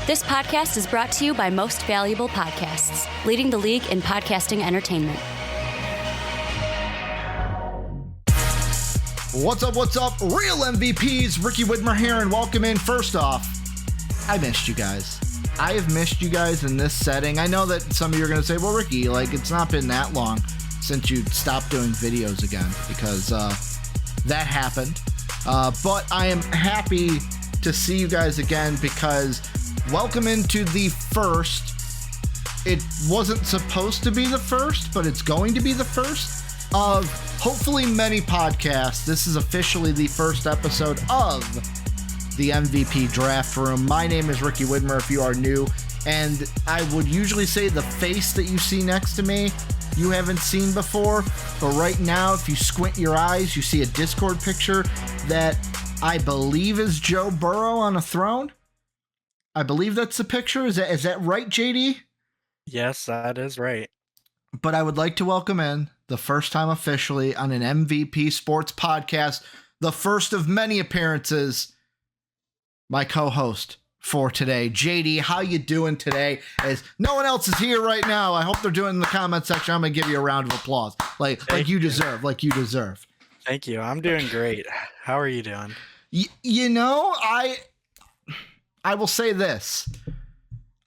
This podcast is brought to you by Most Valuable Podcasts, leading the league in podcasting entertainment. What's up? Real MVPs, Ricky Widmer here, and welcome in. First off, I missed you guys. I have missed you guys in this setting. I know that some of you are going to say, well, Ricky, it's not been that long since you stopped doing videos again, because that happened. But I am happy to see you guys again, because welcome into the first. It wasn't supposed to be the first, but it's going to be the first of hopefully many podcasts. This is officially the first episode of the MVP Draft Room. My name is Ricky Widmer if you are new, and I would usually say the face that you see next to me you haven't seen before, but right now if you squint your eyes you see a Discord picture that I believe is Joe Burrow on a throne. I believe that's the picture. Is that right, JD? Yes, that is right. But I would like to welcome in, the first time officially on an MVP Sports podcast, the first of many appearances, my co-host for today. JD, how you doing today? As no one else is here right now, I hope they're doing in the comment section. I'm going to give you a round of applause. Like you deserve. Thank you. I'm doing great. How are you doing? I will say this.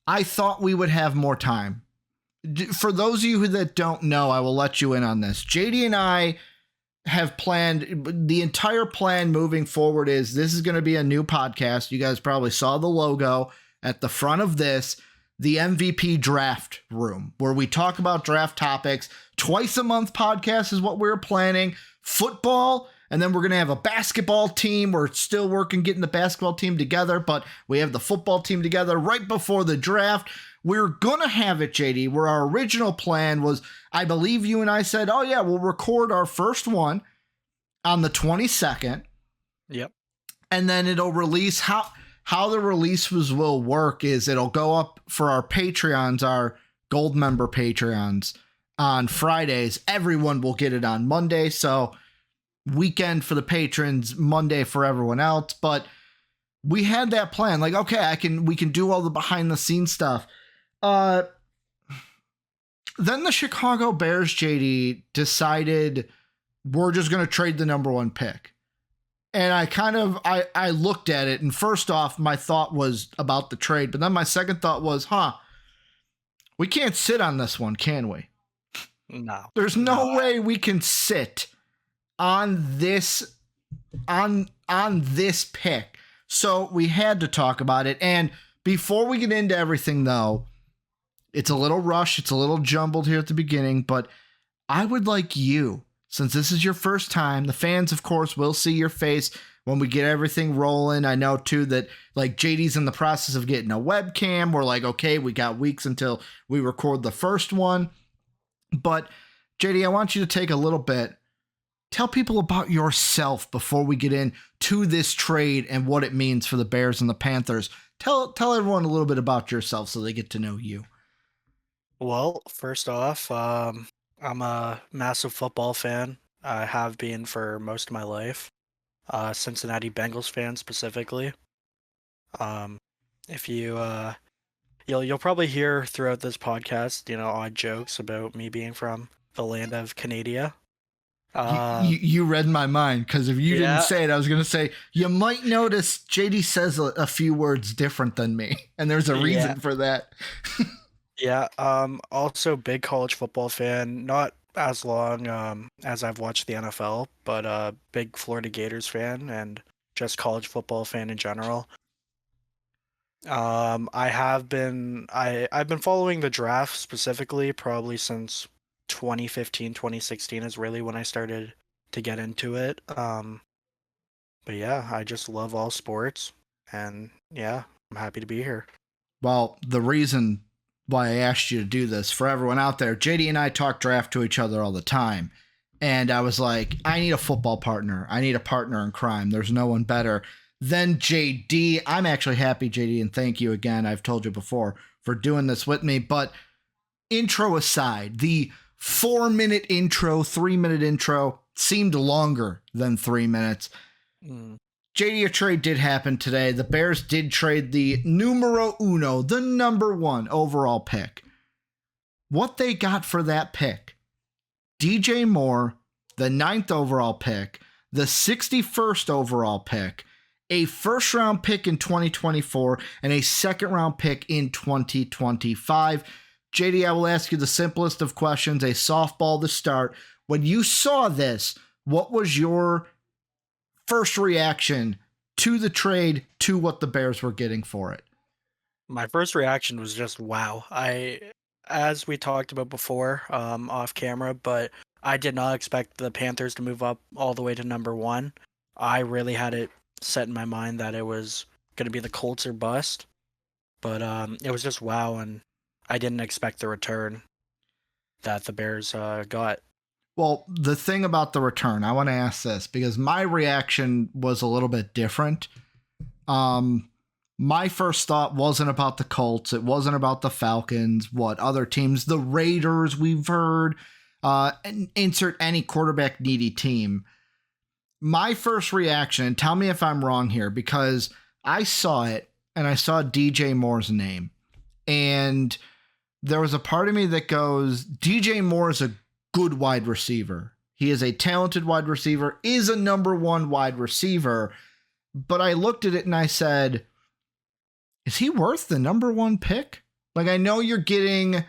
I thought we would have more time. For those of you that don't know, I will let you in on this. JD and I have planned, the entire plan moving forward is this is going to be a new podcast. You guys probably saw the logo at the front of this, the MVP Draft Room, where we talk about draft topics. Twice a month podcast is what we're planning. Football. And then we're going to have a basketball team. We're still working getting the basketball team together, but we have the football team together right before the draft. We're going to have it, JD, where our original plan was, I believe you and I said, oh yeah, we'll record our first one on the 22nd. Yep. And then it'll release. How the releases will work is it'll go up for our Patreons, our gold member Patreons, on Fridays. Everyone will get it on Monday. So weekend for the patrons, Monday for everyone else. But we had that plan. We can do all the behind the scenes stuff. Then the Chicago Bears, JD, decided we're just going to trade the number one pick. And I looked at it, and first off, my thought was about the trade. But then my second thought was, we can't sit on this one, can we? No. There's no way we can sit on this pick. So we had to talk about it. And before we get into everything, though, it's a little rushed, it's a little jumbled here at the beginning, but I would like you, since this is your first time, the fans, of course, will see your face when we get everything rolling. I know, too, that JD's in the process of getting a webcam. We're okay, we got weeks until we record the first one. But, JD, I want you to take a little bit. Tell people about yourself before we get into this trade and what it means for the Bears and the Panthers. Tell everyone a little bit about yourself so they get to know you. Well, first off, I'm a massive football fan. I have been for most of my life. Cincinnati Bengals fan specifically. If you'll probably hear throughout this podcast, odd jokes about me being from the land of Canada. You read my mind, because if you didn't say it, I was going to say, you might notice JD says a few words different than me, and there's a reason for that. Yeah. Also big college football fan, not as long as I've watched the NFL, but a big Florida Gators fan and just college football fan in general. I've been following the draft specifically probably since 2015, 2016 is really when I started to get into it. But yeah, I just love all sports, and yeah, I'm happy to be here. Well, the reason why I asked you to do this, for everyone out there, JD and I talk draft to each other all the time. And I was like, I need a football partner. I need a partner in crime. There's no one better than JD. I'm actually happy, JD, and thank you again. I've told you before for doing this with me. But intro aside, the 4-minute intro, 3-minute intro seemed longer than 3 minutes. JD, a trade did happen today. The Bears did trade the numero uno, the number 1 overall pick. What they got for that pick: DJ Moore, the 9th overall pick, the 61st overall pick, a first-round pick in 2024, and a second-round pick in 2025. JD, I will ask you the simplest of questions, a softball to start. When you saw this, what was your first reaction to the trade, to what the Bears were getting for it? My first reaction was just wow. As we talked about before, off camera, but I did not expect the Panthers to move up all the way to number 1. I really had it set in my mind that it was going to be the Colts or bust, but it was just wow, and I didn't expect the return that the Bears got. Well, the thing about the return, I want to ask this because my reaction was a little bit different. My first thought wasn't about the Colts. It wasn't about the Falcons. What other teams? The Raiders, we've heard. Insert any quarterback needy team. My first reaction, and tell me if I'm wrong here, because I saw it and I saw DJ Moore's name. And there was a part of me that goes, DJ Moore is a good wide receiver. He is a talented wide receiver, is a number 1 wide receiver. But I looked at it and I said, is he worth the number 1 pick? Like, I know you're getting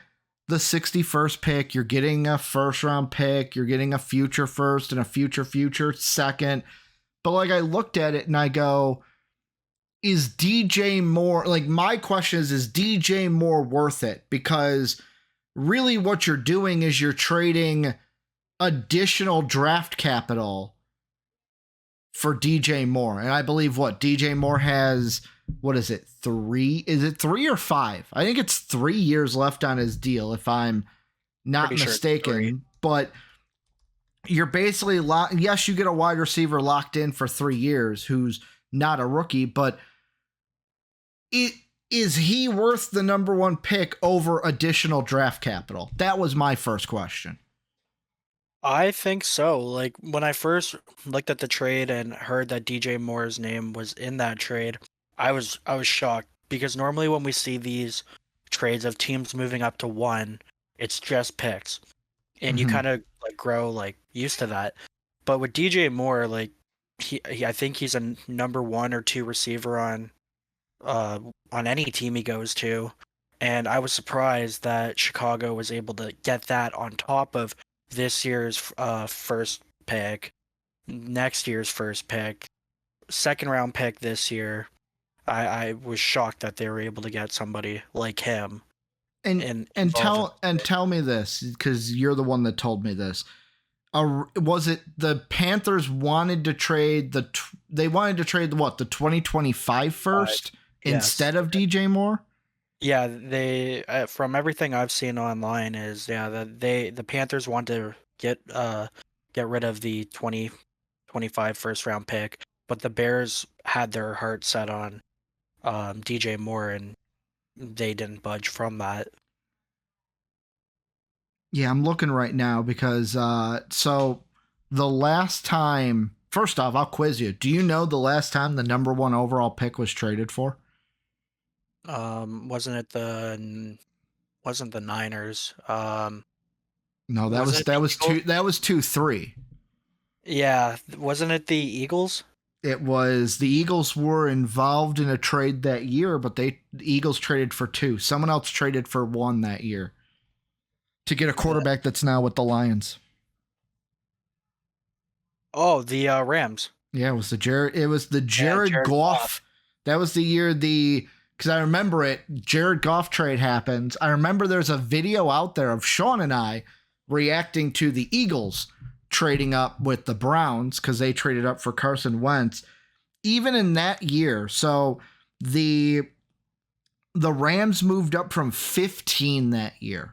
the 61st pick, you're getting a first round pick, you're getting a future first and a future second. But like, I looked at it and I go, is DJ Moore, like, my question is DJ Moore worth it? Because really what you're doing is you're trading additional draft capital for DJ Moore. And I believe DJ Moore has, what is it, 3? Is it 3 or 5? I think it's 3 years left on his deal, if I'm not mistaken. But you're basically, yes, you get a wide receiver locked in for 3 years who's not a rookie, but is he worth the number 1 pick over additional draft capital? That was my first question. I think so. Like, when I first looked at the trade and heard that DJ Moore's name was in that trade, I was shocked, because normally when we see these trades of teams moving up to 1, it's just picks, and you kind of like grow like used to that. But with DJ Moore, like he I think he's a number 1 or 2 receiver on any team he goes to, and I was surprised that Chicago was able to get that on top of this year's first pick, next year's first pick, second round pick this year. I was shocked that they were able to get somebody like him. And tell me this, because you're the one that told me this. Was it the Panthers wanted to trade the 2025 first instead of DJ Moore? Yeah, they from everything I've seen online is that the Panthers want to get rid of the 2025 first round pick, but the Bears had their heart set on DJ Moore, and they didn't budge from that. Yeah, I'm looking right now because so the last time, first off, I'll quiz you. Do you know the last time the number 1 overall pick was traded for? Wasn't the Niners? No, that was 2-3. Yeah, wasn't it the Eagles? It was, the Eagles were involved in a trade that year, but the Eagles traded for 2. Someone else traded for 1 that year to get a quarterback that's now with the Lions. Oh, the Rams. Yeah, it was the Jared Goff. That was the year because I remember it, Jared Goff trade happens. I remember there's a video out there of Sean and I reacting to the Eagles trading up with the Browns because they traded up for Carson Wentz. Even in that year, so the Rams moved up from 15 that year,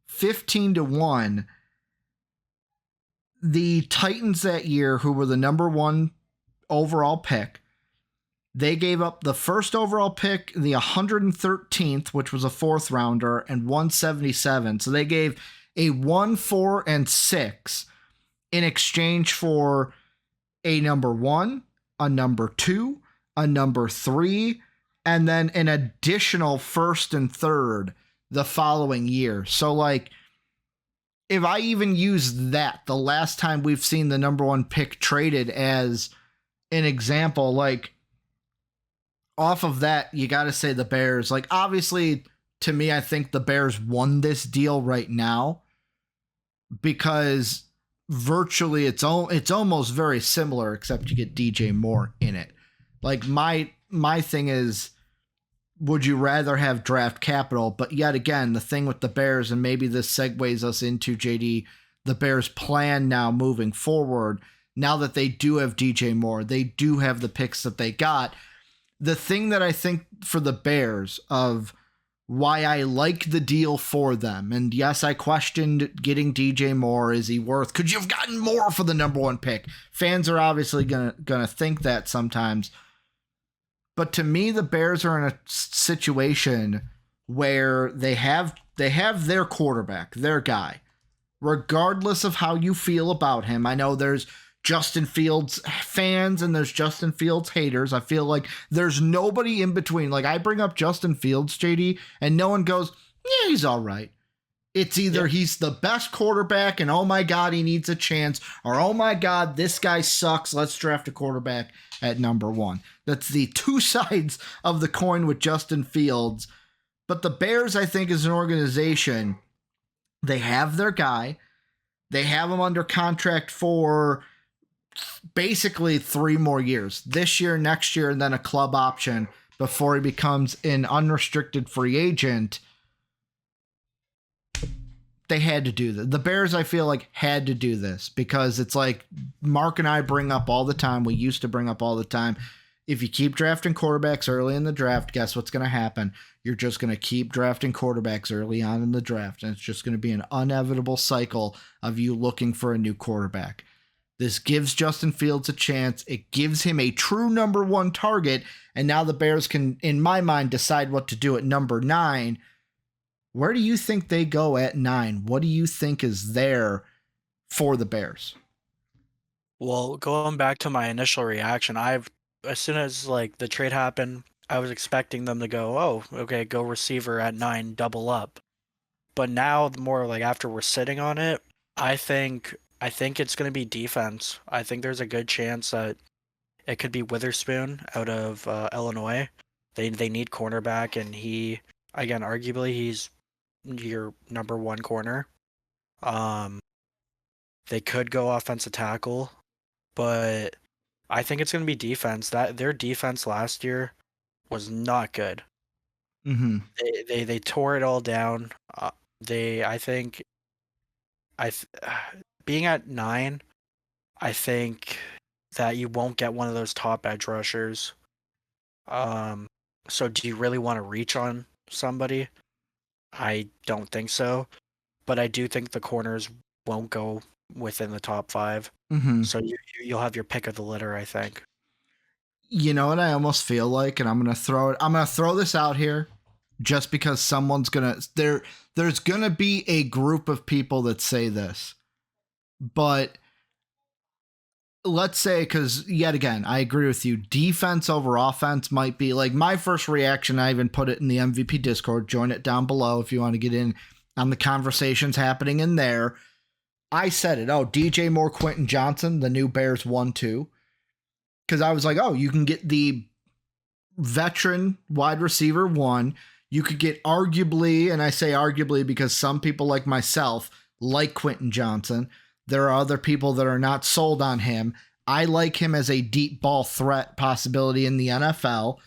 15-1. The Titans that year, who were the number 1 overall pick, they gave up the first overall pick, the 113th, which was a 4th rounder, and 177. So they gave a 1, 4, and 6 in exchange for a number 1, a number 2, a number 3, and then an additional first and third the following year. So, like, if I even use that, the last time we've seen the number 1 pick traded as an example, like, off of that, you got to say the Bears. Like, obviously, to me, I think the Bears won this deal right now because virtually it's almost very similar, except you get DJ Moore in it. Like, my thing is, would you rather have draft capital? But yet again, the thing with the Bears, and maybe this segues us into JD, the Bears' plan now moving forward, now that they do have DJ Moore, they do have the picks that they got. The thing that I think for the Bears of why I like the deal for them, and yes, I questioned getting DJ Moore. Is he worth? Could you have gotten more for the number 1 pick? Fans are obviously gonna think that sometimes. But to me, the Bears are in a situation where they have their quarterback, their guy, regardless of how you feel about him. I know there's Justin Fields fans and there's Justin Fields haters. I feel like there's nobody in between. Like, I bring up Justin Fields, JD, and no one goes, yeah, he's all right. It's either he's the best quarterback and oh my God, he needs a chance, or oh my God, this guy sucks, let's draft a quarterback at number 1. That's the two sides of the coin with Justin Fields. But the Bears, I think, as an organization, they have their guy. They have him under contract for basically 3 more years. This year, next year, and then a club option before he becomes an unrestricted free agent. They had to do that. The Bears, I feel like, had to do this because it's like Mark and I bring up all the time. We used to bring up all the time. If you keep drafting quarterbacks early in the draft, guess what's going to happen? You're just going to keep drafting quarterbacks early on in the draft, and it's just going to be an inevitable cycle of you looking for a new quarterback. This gives Justin Fields a chance. It gives him a true number 1 target, and now the Bears can, in my mind, decide what to do at number 9. Where do you think they go at 9? What do you think is there for the Bears? Well, going back to my initial reaction, as soon as like the trade happened, I was expecting them to go, oh, okay, go receiver at 9, double up. But now, the more like after we're sitting on it, I think it's going to be defense. I think there's a good chance that it could be Witherspoon out of Illinois. They need cornerback, and he, again, arguably he's your number 1 corner. They could go offensive tackle, but I think it's going to be defense. That their defense last year was not good. Mm-hmm. They tore it all down. Being at 9, I think that you won't get one of those top edge rushers. So do you really want to reach on somebody? I don't think so, but I do think the corners won't go within the top 5. Mm-hmm. So you'll have your pick of the litter, I think. You know what I almost feel like, and I'm gonna throw this out here, just because there's gonna be a group of people that say this, but let's say, because yet again, I agree with you, defense over offense might be like my first reaction. I even put it in the MVP Discord. Join it down below if you want to get in on the conversations happening in there. I said it. Oh, DJ Moore, Quentin Johnson, the new Bears 1-2. Because I was like, oh, you can get the veteran wide receiver 1. You could get arguably, and I say arguably because some people like myself like Quentin Johnson. There are other people that are not sold on him. I like him as a deep ball threat possibility in the NFL.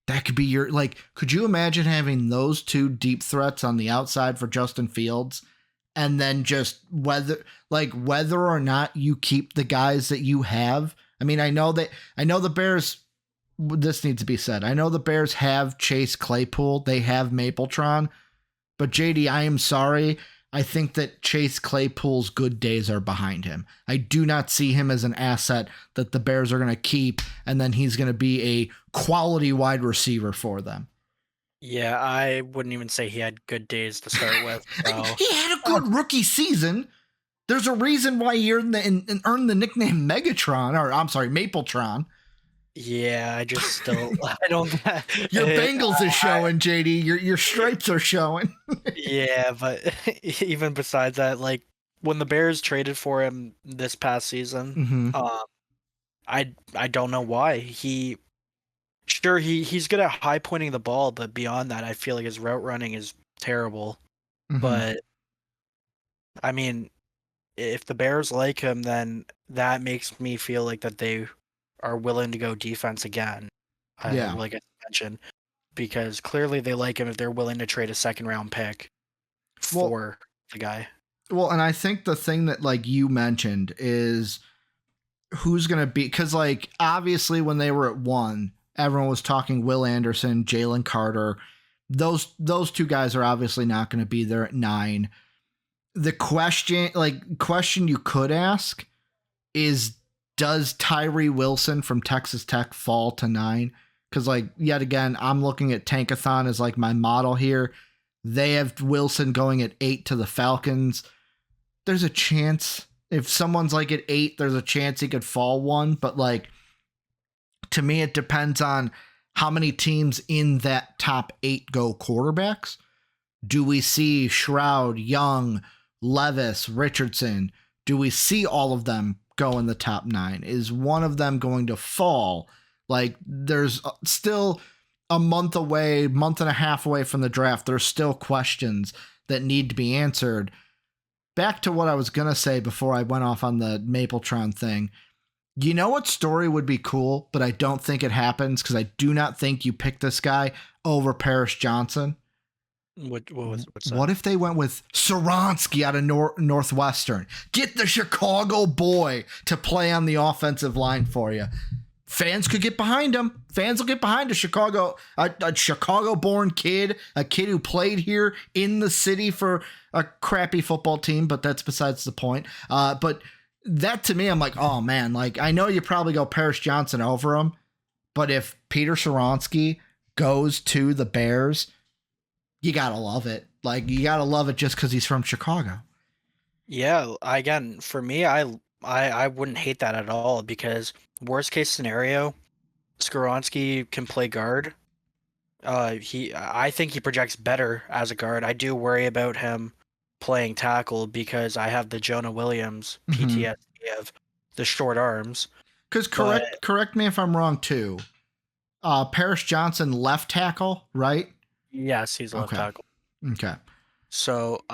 That could be your, like, could you imagine having those 2 deep threats on the outside for Justin Fields? And then just whether or not you keep the guys that you have. I mean, I know the Bears, this needs to be said. I know the Bears have Chase Claypool. They have Mapletron. But JD, I am sorry. I think that Chase Claypool's good days are behind him. I do not see him as an asset that the Bears are going to keep, and then he's going to be a quality wide receiver for them. Yeah, I wouldn't even say he had good days to start with. So. He had a good rookie season. There's a reason why he earned the nickname Megatron, or I'm sorry, Mapletron. Yeah, I just still I don't. Your Bengals is showing, JD. Your stripes are showing. Yeah, but even besides that, like when the Bears traded for him this past season, Mm-hmm. I don't know why. He's good at high pointing the ball, but beyond that, I feel like his route running is terrible. Mm-hmm. But I mean, if the Bears like him, then that makes me feel like that they are willing to go defense again. Yeah. Like I mentioned, because clearly they like him if they're willing to trade a second round pick for the guy. Well, and I think the thing that like you mentioned is who's going to be, because like obviously when they were at 1, everyone was talking Will Anderson, Jalen Carter. Those two guys are obviously not going to be there at 9. The question you could ask is, does Tyree Wilson from Texas Tech fall to 9? Because like yet again, I'm looking at Tankathon as like my model here. They have Wilson going at 8 to the Falcons. There's a chance if someone's like at 8, there's a chance he could fall 1. But like, to me, it depends on how many teams in that top 8 go quarterbacks. Do we see Shroud, Young, Levis, Richardson? Do we see all of them go in the top 9? Is one of them going to fall? Like, there's still a month and a half away from the draft. There's still questions that need to be answered. Back to what I was going to say before I went off on the Mapletron thing. You know what story would be cool, but I don't think it happens because I do not think you pick this guy over Paris Johnson? What's that? What if they went with Soronsky out of Northwestern? Get the Chicago boy to play on the offensive line for you. Fans could get behind him. Fans will get behind a Chicago-born kid, a kid who played here in the city for a crappy football team, but that's besides the point. But that to me, I'm like, oh man, like I know you probably go Paris Johnson over him, but if Peter Soronsky goes to the Bears, you gotta love it. Like you gotta love it just because he's from Chicago. Yeah, again, for me, I wouldn't hate that at all because worst case scenario, Skoronski can play guard. I think he projects better as a guard. I do worry about him playing tackle because I have the Jonah Williams PTSD of the short arms. Because correct me if I'm wrong too. Paris Johnson left tackle, right? Yes, he's left tackle. Okay. So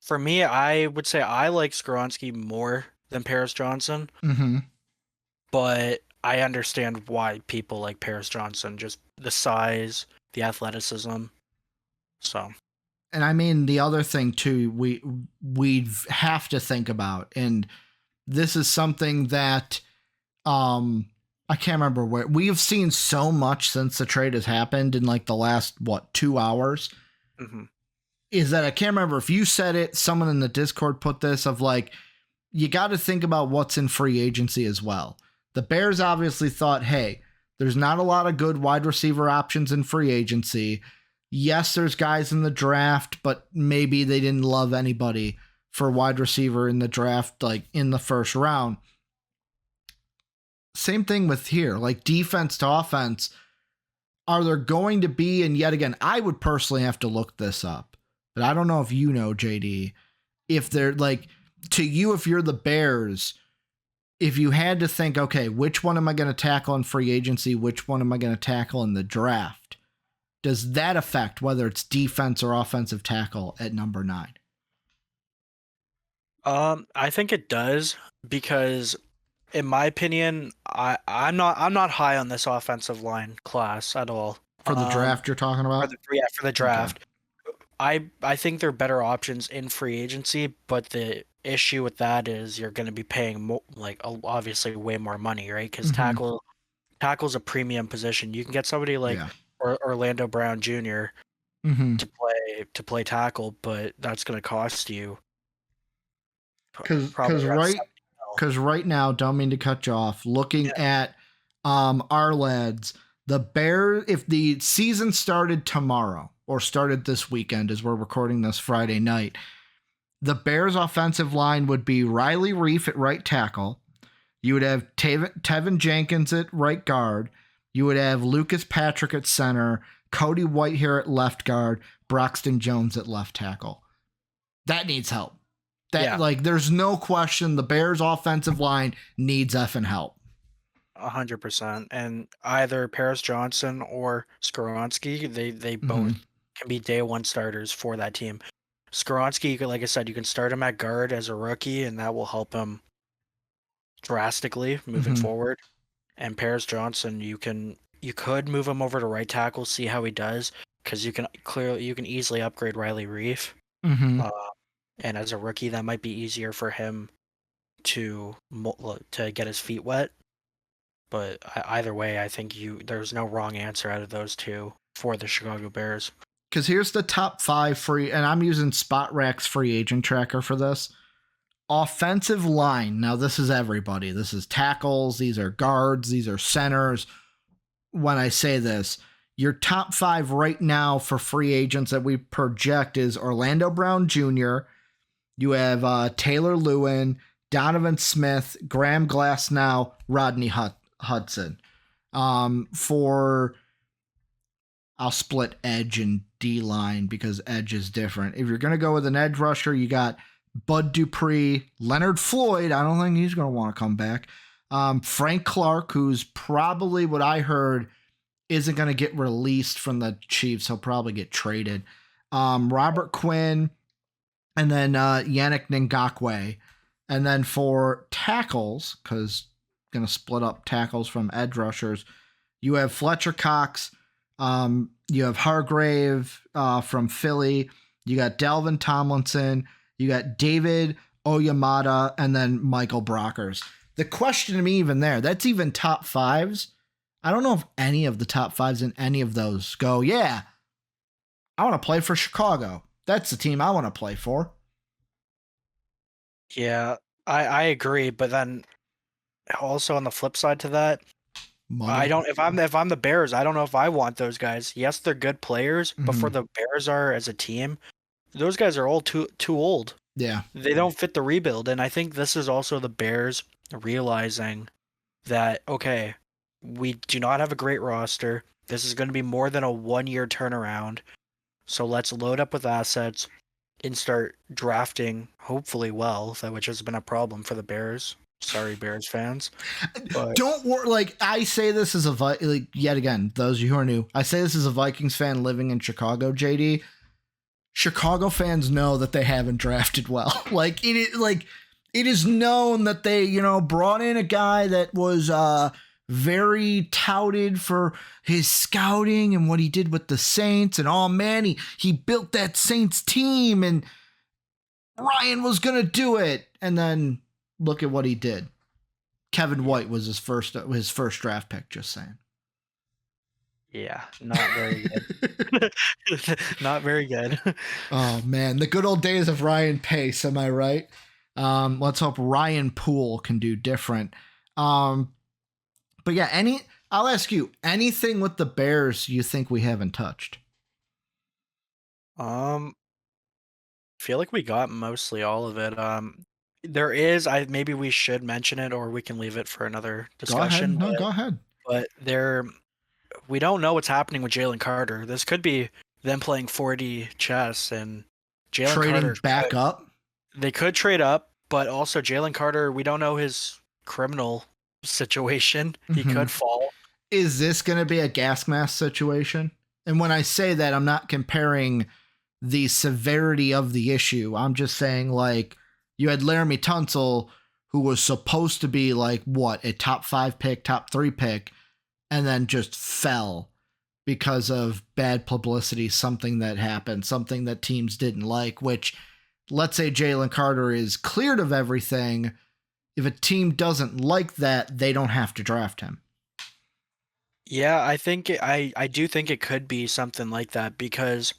for me, I would say I like Skoronski more than Paris Johnson. Mm-hmm. But I understand why people like Paris Johnson, just the size, the athleticism. So, and I mean the other thing too, we have to think about, and this is something that I can't remember where we have seen so much since the trade has happened in like the last 2 hours. Mm-hmm. Is that I can't remember if you said it, someone in the Discord put this of like, you got to think about what's in free agency as well. The Bears obviously thought, hey, there's not a lot of good wide receiver options in free agency. Yes, there's guys in the draft, but maybe they didn't love anybody for wide receiver in the draft, like in the first round. Same thing with here, like defense to offense. Are there going to be, and yet again, I would personally have to look this up, but I don't know if you know, JD, if they're like, to you, if you're the Bears, if you had to think, okay, which one am I going to tackle in free agency? Which one am I going to tackle in the draft? Does that affect whether it's defense or offensive tackle at number 9? I think it does because, in my opinion, I'm not high on this offensive line class at all. For the draft, you're talking about? For the draft. Okay. I think they're better options in free agency, but the issue with that is you're going to be paying more, like obviously way more money, right? Because tackle's a premium position. You can get somebody like Orlando Brown Jr. To play tackle, but that's going to cost you. Because right now, don't mean to cut you off. Looking at our lads, the Bears, if the season started tomorrow or started this weekend, as we're recording this Friday night, The Bears' offensive line would be Riley Reef at right tackle. You would have Tevin Jenkins at right guard. You would have Lucas Patrick at center, Cody Whitehair at left guard, Broxton Jones at left tackle. That needs help. There's no question the Bears' offensive line needs effing help. 100%. And either Paris Johnson or Skoronski, they both can be day one starters for that team. Skoronski, like I said, you can start him at guard as a rookie, and that will help him drastically moving forward. And Paris Johnson, you could move him over to right tackle, see how he does, because you can easily upgrade Riley Reef. And as a rookie, that might be easier for him to get his feet wet. But either way, I think there's no wrong answer out of those two for the Chicago Bears. Because here's the top 5 free, and I'm using SpotRack's free agent tracker for this. Offensive line. Now, this is everybody. This is tackles. These are guards. These are centers. When I say this, your top 5 right now for free agents that we project is Orlando Brown Jr., you have Taylor Lewin, Donovan Smith, Graham Glasnow, Rodney Hudson. I'll split edge and D-line because edge is different. If you're going to go with an edge rusher, you got Bud Dupree, Leonard Floyd. I don't think he's going to want to come back. Frank Clark, who's probably what I heard isn't going to get released from the Chiefs. He'll probably get traded. Robert Quinn, and then Yannick Ngakoue. And then for tackles, because going to split up tackles from edge rushers, you have Fletcher Cox, you have Hargrave from Philly, you got Dalvin Tomlinson, you got David Oyamada, and then Michael Brockers. The question to me even there, that's even top 5s. I don't know if any of the top 5s in any of those go, yeah, I want to play for Chicago. That's the team I want to play for. Yeah, I agree, but then also on the flip side to that, Money. if I'm the Bears, I don't know if I want those guys. Yes, they're good players, but for the Bears are as a team, those guys are all too old. Yeah. They don't fit the rebuild, and I think this is also the Bears realizing that, okay, we do not have a great roster. This is going to be more than a 1-year turnaround. So let's load up with assets and start drafting, hopefully well, which has been a problem for the Bears. Sorry, Bears fans. But don't worry. Like, I say this as yet again, those of you who are new, I say this as a Vikings fan living in Chicago, JD. Chicago fans know that they haven't drafted well. It is known that they, brought in a guy that was very touted for his scouting and what he did with the Saints, and oh man, he built that Saints team, and Ryan was gonna do it, and then look at what he did. Kevin White was his first draft pick. Just saying. Yeah, not very good. Not very good. Oh man, the good old days of Ryan Pace. Am I right? Let's hope Ryan Poole can do different. But yeah, I'll ask you, anything with the Bears you think we haven't touched? I feel like we got mostly all of it. There is, maybe we should mention it, or we can leave it for another discussion. Go ahead. But we don't know what's happening with Jalen Carter. This could be them playing 4D chess, and Jalen Carter back up. They could trade up, but also Jalen Carter, we don't know his criminal situation. He could fall. Is this going to be a gas mask situation? And when I say that, I'm not comparing the severity of the issue. I'm just saying, like, you had Laramie Tunsil, who was supposed to be like, what, a top 5 pick, top 3 pick, and then just fell because of bad publicity, something that happened, something that teams didn't like, which, let's say Jalen Carter is cleared of everything. If a team doesn't like that, they don't have to draft him. Yeah, I do think it could be something like that, because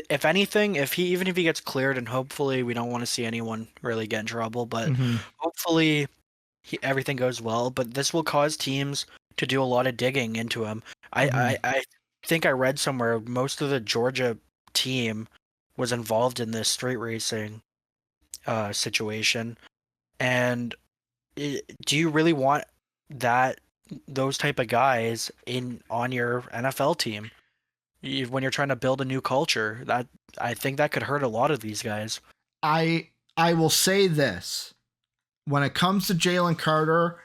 if anything, even if he gets cleared, and hopefully we don't want to see anyone really get in trouble, but hopefully everything goes well, but this will cause teams to do a lot of digging into him. I think I read somewhere most of the Georgia team was involved in this street racing situation. And do you really want those type of guys on your NFL team when you're trying to build a new culture? That I think that could hurt a lot of these guys. I will say this. When it comes to Jalen Carter,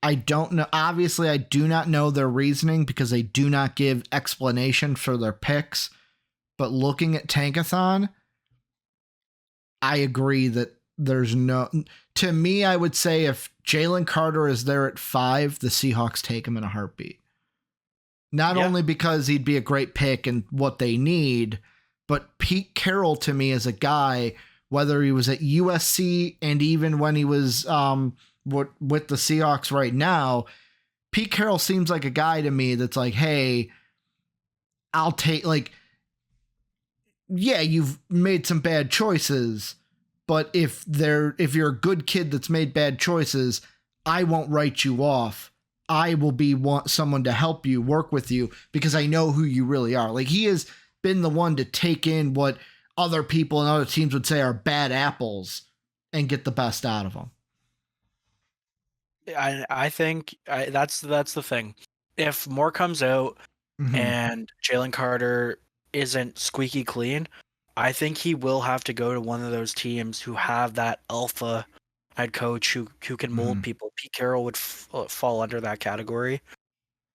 I don't know. Obviously, I do not know their reasoning because they do not give explanation for their picks. But looking at Tankathon, I agree that there's no... To me, I would say if Jalen Carter is there at 5, the Seahawks take him in a heartbeat. Not only because he'd be a great pick and what they need, but Pete Carroll to me is a guy, whether he was at USC and even when he was with the Seahawks right now, Pete Carroll seems like a guy to me that's like, hey, I'll take, like, yeah, you've made some bad choices, but if you're a good kid that's made bad choices, I won't write you off. I will want someone to help you, work with you, because I know who you really are. Like, he has been the one to take in what other people and other teams would say are bad apples and get the best out of them. I think that's the thing. If more comes out and Jalen Carter isn't squeaky clean, I think he will have to go to one of those teams who have that alpha head coach who can mold people. Pete Carroll would fall under that category.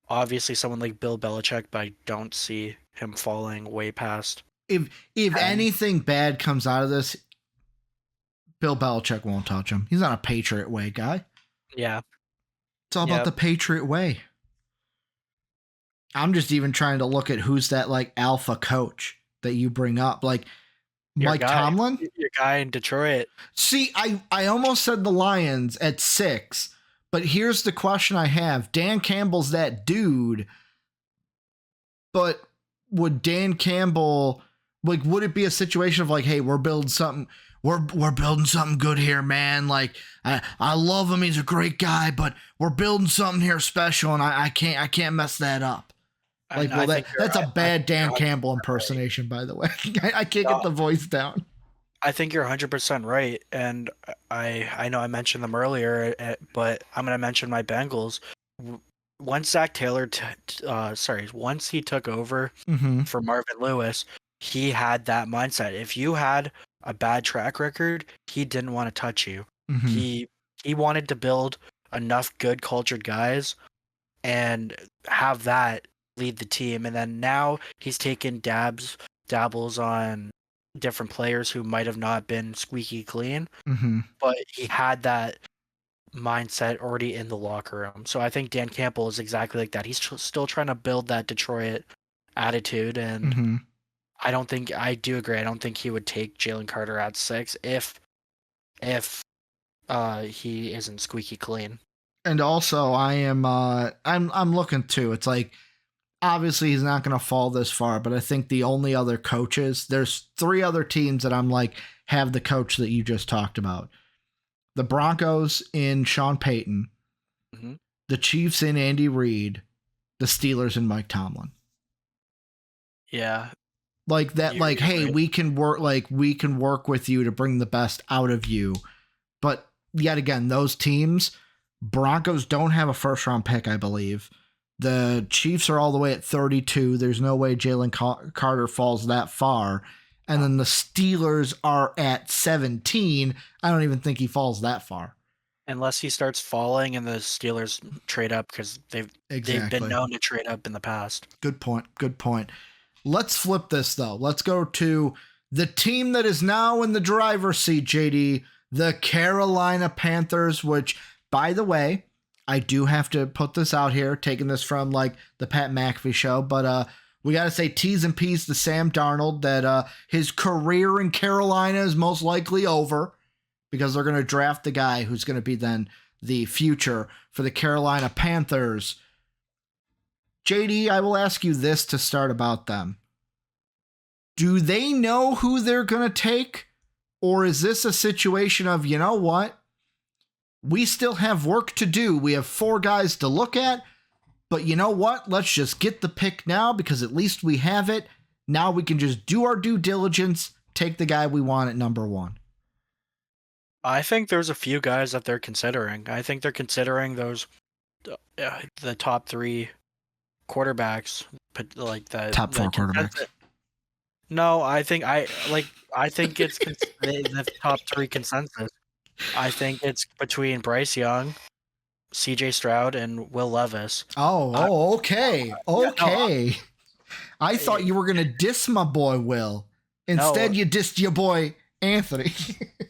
Obviously, someone like Bill Belichick, but I don't see him falling way past. If anything bad comes out of this, Bill Belichick won't touch him. He's not a Patriot way guy. Yeah. It's all about the Patriot way. I'm just even trying to look at who's that like alpha coach that you bring up. Like Mike Tomlin? Your guy in Detroit. See, I almost said the Lions at 6, but here's the question I have. Dan Campbell's that dude, but would Dan Campbell, like, would it be a situation of like, hey, we're building something good here, man. Like, I love him. He's a great guy, but we're building something here special, and I can't mess that up. Like, well, that's a bad Dan Campbell impersonation, by the way. I can't get the voice down. I think you're 100% right, and I know I mentioned them earlier, but I'm going to mention my Bengals. Once Zach Taylor, once he took over for Marvin Lewis, he had that mindset. If you had a bad track record, he didn't want to touch you. He wanted to build enough good cultured guys and have that lead the team. And then now he's taken dabbles on different players who might have not been squeaky clean, but he had that mindset already in the locker room. So I think Dan Campbell is exactly like that. He's still trying to build that Detroit attitude, and I do agree. I don't think he would take Jalen Carter at 6 if he isn't squeaky clean. And also, I'm looking too. It's like, obviously he's not going to fall this far, but I think the only other coaches, there's 3 other teams that I'm like, have the coach that you just talked about. The Broncos in Sean Payton, the Chiefs in Andy Reid, the Steelers in Mike Tomlin. Yeah. Like that, like, hey, right. we can work with you to bring the best out of you. But yet again, those teams, Broncos don't have a first round pick, I believe. The Chiefs are all the way at 32. There's no way Jalen Carter falls that far. And then the Steelers are at 17. I don't even think he falls that far. Unless he starts falling and the Steelers trade up, because they've been known to trade up in the past. Good point. Let's flip this, though. Let's go to the team that is now in the driver's seat, JD, the Carolina Panthers, which, by the way, I do have to put this out here, taking this from like the Pat McAfee show, but we got to say T's and P's to Sam Darnold that his career in Carolina is most likely over because they're going to draft the guy who's going to be then the future for the Carolina Panthers. JD, I will ask you this to start about them. Do they know who they're going to take? Or is this a situation of, you know what? We still have work to do. We have 4 guys to look at, but you know what? Let's just get the pick now because at least we have it. Now we can just do our due diligence, take the guy we want at number 1. I think there's a few guys that they're considering. I think they're considering those the top three quarterbacks, but like Top the four quarterbacks. consensus. No, I think it's the top three consensus. I think it's between Bryce Young, C.J. Stroud, and Will Levis. Okay. Yeah, no, Okay. I thought you were going to diss my boy Will. Instead, no, you dissed your boy Anthony.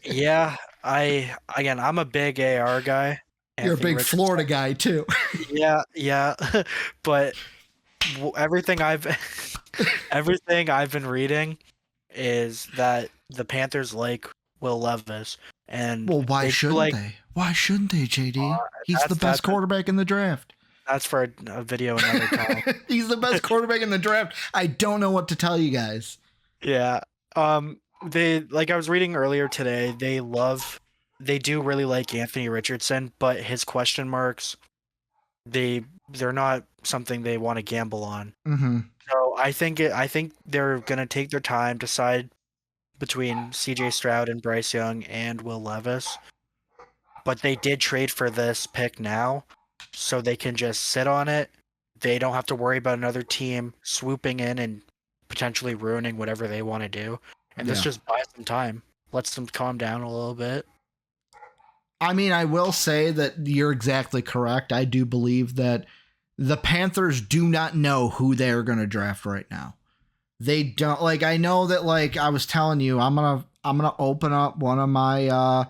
yeah. I'm a big AR guy. You're a Anthony big Richardson. Florida guy, too. Yeah, but everything everything I've been reading is that the Panthers like Will Levis, and Well, why they do shouldn't they? Why shouldn't they, JD? He's the best quarterback in the draft. That's for a video another time. He's the best quarterback in the draft. I don't know what to tell you guys. Yeah. They, like I was reading earlier today, they do really like Anthony Richardson, but his question marks, they're not something they want to gamble on. Mm-hmm. So I think they're gonna take their time, decide between CJ Stroud and Bryce Young and Will Levis. But they did trade for this pick now, so they can just sit on it. They don't have to worry about another team swooping in and potentially ruining whatever they want to do. And this just buys them time, lets them calm down a little bit. I mean, I will say that you're exactly correct. I do believe that the Panthers do not know who they're going to draft right now. They don't, like, I know that, like I was telling you, I'm going to open up one of my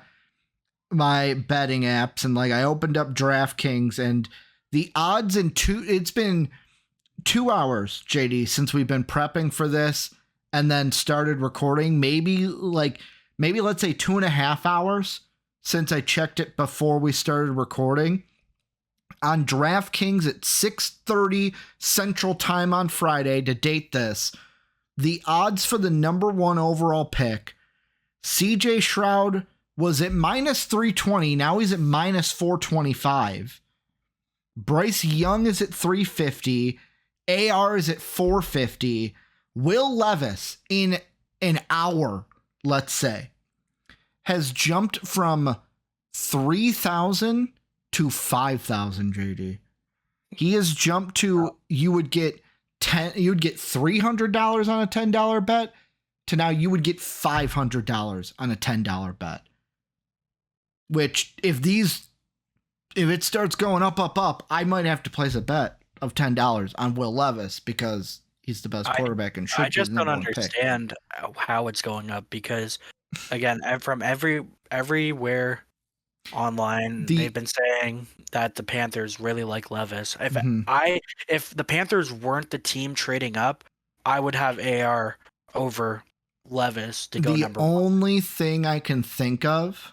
my betting apps, and like I opened up DraftKings, and the odds it's been 2 hours, JD, since we've been prepping for this and then started recording. Maybe let's say 2.5 hours since I checked it before we started recording. On DraftKings at 6:30 Central Time on Friday, to date this, the odds for the number one overall pick, CJ Stroud, was at minus 320. Now he's at minus 425. Bryce Young is at 350. AR is at 450. Will Levis, in an hour, let's say, has jumped from 3,000 to 5,000, JD. He has jumped to, you would get $300 on a $10 bet, to now you would get $500 on a $10 bet. Which, if it starts going up, I might have to place a bet of $10 on Will Levis, because he's the best quarterback and should be. I just don't understand how it's going up, because, again, from everywhere online, they've been saying that the Panthers really like Levis. If the Panthers weren't the team trading up, I would have AR over Levis to go number one. The only thing I can think of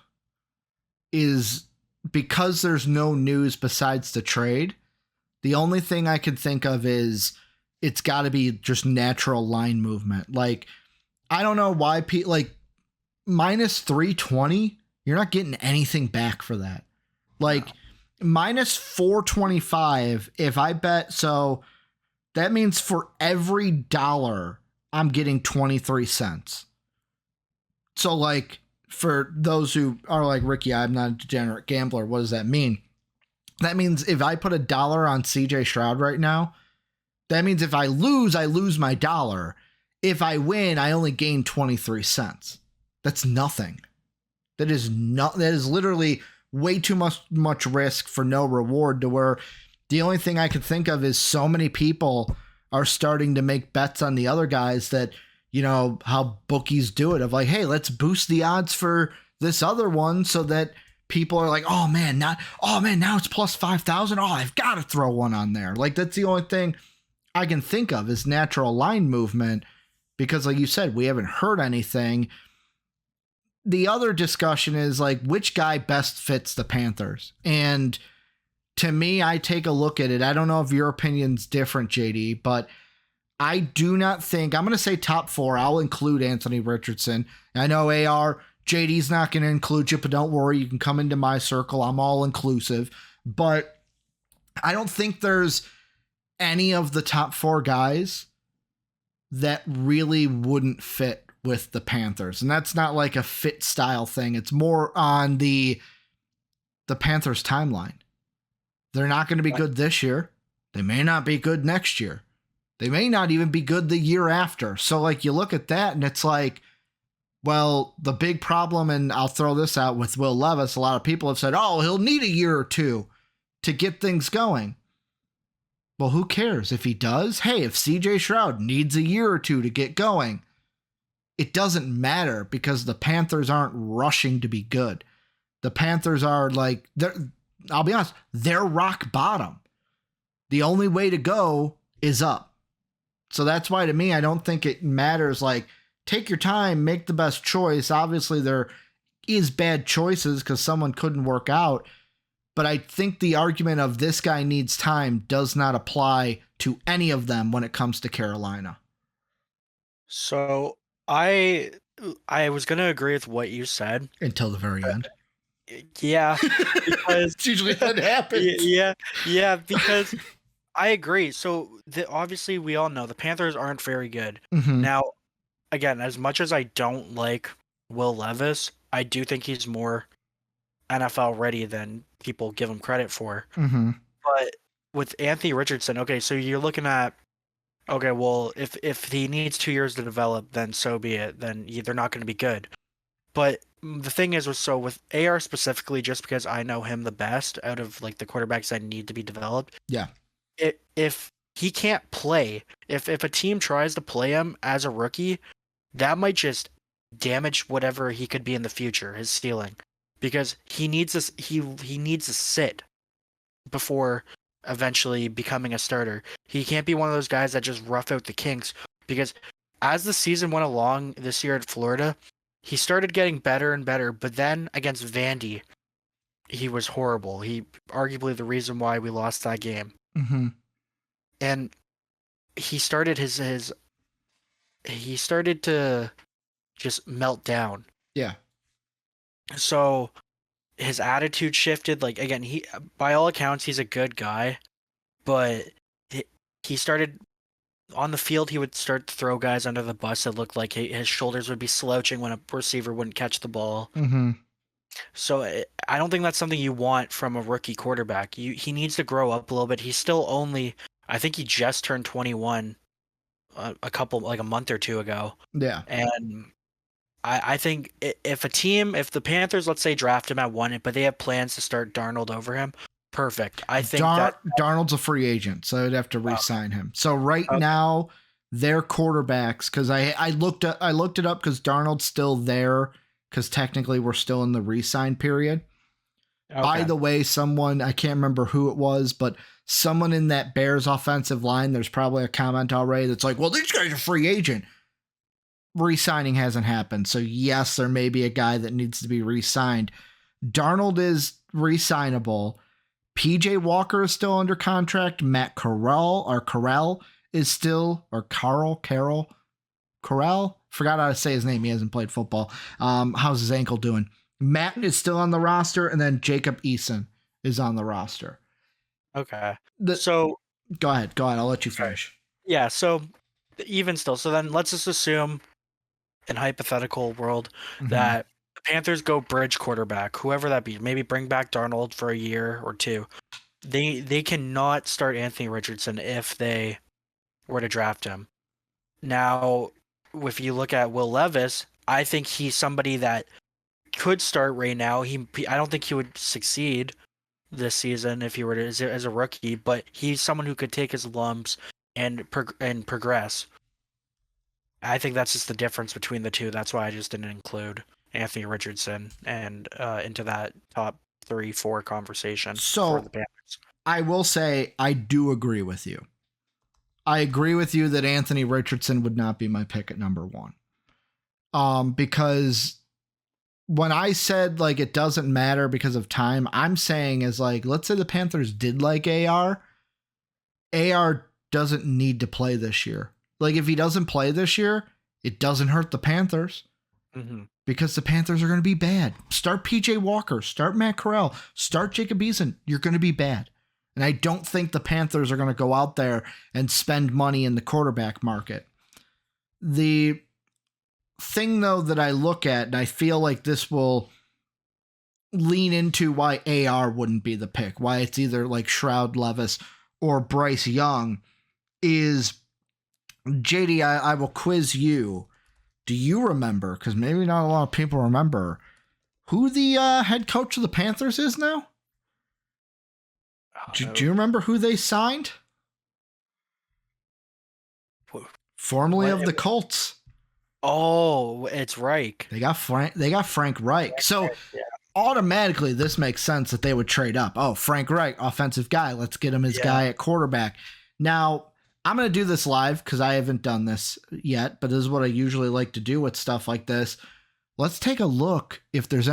is, because there's no news besides the trade, the only thing I can think of is it's got to be just natural line movement. Like, I don't know why minus 320, you're not getting anything back for that. Like, minus 425, if I bet, so that means for every dollar, I'm getting 23 cents. So, like, for those who are like, Ricky, I'm not a degenerate gambler, what does that mean? That means if I put $1 on CJ Stroud right now, that means if I lose my dollar. If I win, I only gain 23 cents. That's nothing. That is literally way too much risk for no reward, to where the only thing I could think of is so many people are starting to make bets on the other guys that, you know, how bookies do it, of like, hey, let's boost the odds for this other one, so that people are like, oh man, now it's plus 5,000. Oh, I've got to throw one on there. Like, that's the only thing I can think of is natural line movement, because like you said, we haven't heard anything. The other discussion is like, which guy best fits the Panthers? And to me, I take a look at it. I don't know if your opinion's different, JD, but I do not think, I'm going to say top four. I'll include Anthony Richardson. I know AR, JD's not going to include you, but don't worry. You can come into my circle. I'm all inclusive. But I don't think there's any of the top four guys that really wouldn't fit with the Panthers. And that's not like a fit style thing. It's more on the Panthers timeline. They're not going to be good this year. They may not be good next year. They may not even be good the year after. So like you look at that and it's like, well, the big problem, and I'll throw this out with Will Levis, a lot of people have said, oh, he'll need a year or two to get things going. Well, who cares if he does? Hey, if CJ Stroud needs a year or two to get going, it doesn't matter because the Panthers aren't rushing to be good. The Panthers are like, I'll be honest, they're rock bottom. The only way to go is up. So that's why to me, I don't think it matters. Like, take your time, make the best choice. Obviously, there is bad choices because someone couldn't work out. But I think the argument of this guy needs time does not apply to any of them when it comes to Carolina. So I was going to agree with what you said. Until the very end. Yeah. Because it's usually that happens. Yeah, because I agree. So obviously we all know the Panthers aren't very good. Mm-hmm. Now, again, as much as I don't like Will Levis, I do think he's more NFL ready than people give him credit for. Mm-hmm. But with Anthony Richardson, okay, so you're looking at, okay, well, if he needs 2 years to develop, then so be it. Then they're not going to be good. But the thing is, with AR specifically, just because I know him the best out of like the quarterbacks that need to be developed. Yeah. If he can't play, if a team tries to play him as a rookie, that might just damage whatever he could be in the future, his ceiling. Because he needs to sit before eventually becoming a starter. He can't be one of those guys that just rough out the kinks. Because as the season went along this year at Florida, he started getting better and better. But then against Vandy, he was horrible. He arguably the reason why we lost that game. Mm-hmm. And he started he started to just melt down. Yeah. So his attitude shifted. Like, again, he, by all accounts, he's a good guy, but he started on the field. He would start to throw guys under the bus that looked like his shoulders would be slouching when a receiver wouldn't catch the ball. Mm-hmm. So I don't think that's something you want from a rookie quarterback. He needs to grow up a little bit. He's still only, I think he just turned 21 a month or two ago. Yeah. And I think if the Panthers, let's say, draft him at 1, but they have plans to start Darnold over him, perfect. I think Darnold's a free agent, so I'd have to re-sign him. So now, their quarterbacks, because I looked it up because Darnold's still there because technically we're still in the re-sign period. Okay. By the way, someone, I can't remember who it was, but someone in that Bears offensive line, there's probably a comment already that's like, well, these guys are free agent. Re-signing hasn't happened. So yes, there may be a guy that needs to be re-signed. Darnold is re-signable. PJ Walker is still under contract. Matt Corral is still, or Corral, forgot how to say his name. He hasn't played football. How's his ankle doing? Matt is still on the roster, and then Jacob Eason is on the roster. Okay. So go ahead. I'll let you finish. Yeah. So even still, so then let's just assume in hypothetical world that the Panthers go bridge quarterback, whoever that be, maybe bring back Darnold for a year or two. They cannot start Anthony Richardson if they were to draft him. Now, if you look at Will Levis, I think he's somebody that could start right now. I don't think he would succeed this season if he were to, as a rookie, but he's someone who could take his lumps and progress. I think that's just the difference between the two. That's why I just didn't include Anthony Richardson and into that top 3-4 conversation for the Panthers. I will say I do agree with you. I agree with you that Anthony Richardson would not be my pick at number 1. Because when I said like it doesn't matter because of time, I'm saying is like, let's say the Panthers did like AR doesn't need to play this year. Like if he doesn't play this year, it doesn't hurt the Panthers because the Panthers are going to be bad. Start PJ Walker, start Matt Corral, start Jacob Eason. You're going to be bad. And I don't think the Panthers are going to go out there and spend money in the quarterback market. The thing, though, that I look at, and I feel like this will lean into why AR wouldn't be the pick, why it's either like Shroud Levis or Bryce Young, is JD, I will quiz you. Do you remember, because maybe not a lot of people remember, who the head coach of the Panthers is now? Do you remember who they signed? Formerly of the Colts. Oh, it's Reich. They got Frank Reich. So automatically this makes sense that they would trade up. Oh, Frank Reich, offensive guy. Let's get him his guy at quarterback. Now, I'm going to do this live because I haven't done this yet, but this is what I usually like to do with stuff like this. Let's take a look if there's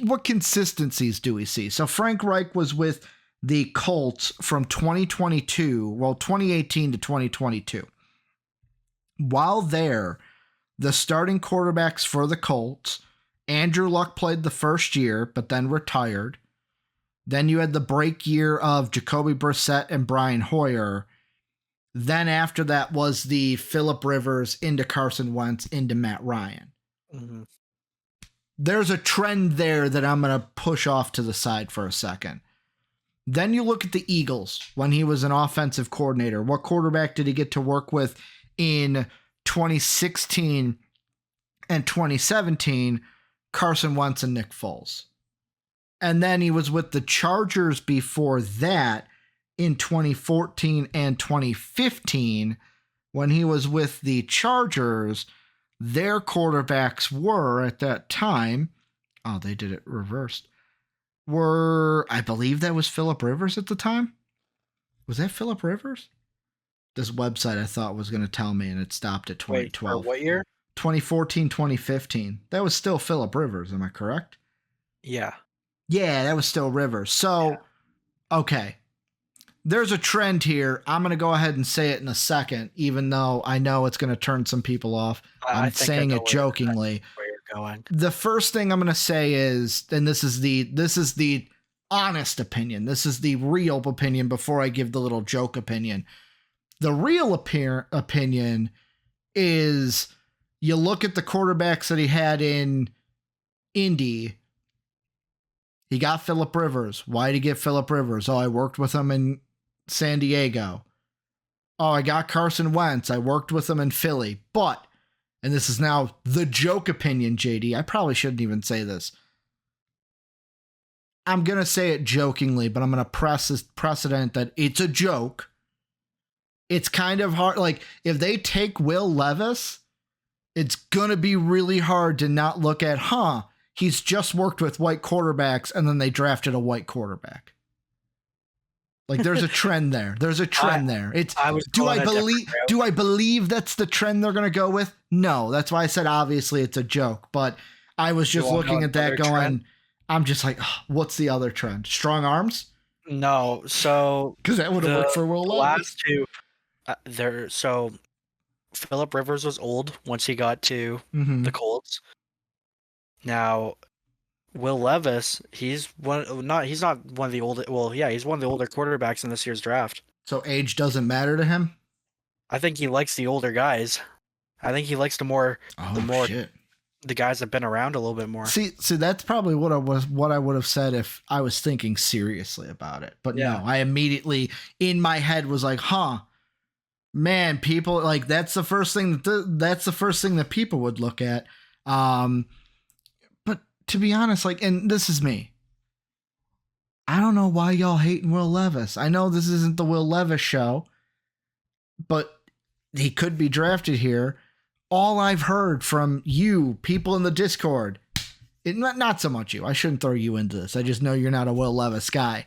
what consistencies do we see? So Frank Reich was with the Colts from 2018 to 2022. While there, the starting quarterbacks for the Colts, Andrew Luck played the first year, but then retired. Then you had the break year of Jacoby Brissett and Brian Hoyer. Then after that was the Phillip Rivers into Carson Wentz into Matt Ryan. Mm-hmm. There's a trend there that I'm going to push off to the side for a second. Then you look at the Eagles when he was an offensive coordinator. What quarterback did he get to work with in 2016 and 2017? Carson Wentz and Nick Foles. And then he was with the Chargers before that in 2014 and 2015. When he was with the Chargers, their quarterbacks were, at that time, they did it reversed, I believe that was Phillip Rivers at the time. Was that Phillip Rivers? This website I thought was going to tell me, and it stopped at 2012. Wait, what year? 2014, 2015. That was still Phillip Rivers, am I correct? Yeah. Yeah, that was still Rivers. So, okay. There's a trend here. I'm going to go ahead and say it in a second, even though I know it's going to turn some people off. I'm saying it jokingly. Where you're going. The first thing I'm going to say is, and this is the honest opinion. This is the real opinion before I give the little joke opinion. The real opinion is, you look at the quarterbacks that he had in Indy. He got Phillip Rivers. Why did he get Phillip Rivers? Oh, I worked with him in San Diego. Oh, I got Carson Wentz. I worked with him in Philly. But, and this is now the joke opinion, JD. I probably shouldn't even say this. I'm going to say it jokingly, but I'm going to press this precedent that it's a joke. It's kind of hard. Like, if they take Will Levis, it's going to be really hard to not look at, he's just worked with white quarterbacks and then they drafted a white quarterback. Like, there's a trend there. There's a trend there. Do I believe that's the trend they're going to go with? No, that's why I said obviously it's a joke, but I was just looking at that going, trend? I'm just like, what's the other trend? Strong arms? No, so because that would have worked for Will Levis. Last two, so Phillip Rivers was old once he got to the Colts. Now, Will Levis, he's not one of the older. Well, yeah, he's one of the older quarterbacks in this year's draft. So age doesn't matter to him. I think he likes the older guys. I think he likes the guys that've been around a little bit more. See, that's probably what I would have said if I was thinking seriously about it. But no, I immediately in my head was like, man, people like that's the first thing that people would look at. But to be honest, like, and this is me. I don't know why y'all hating Will Levis. I know this isn't the Will Levis show, but he could be drafted here. All I've heard from you, people in the Discord, not so much you. I shouldn't throw you into this. I just know you're not a Will Levis guy.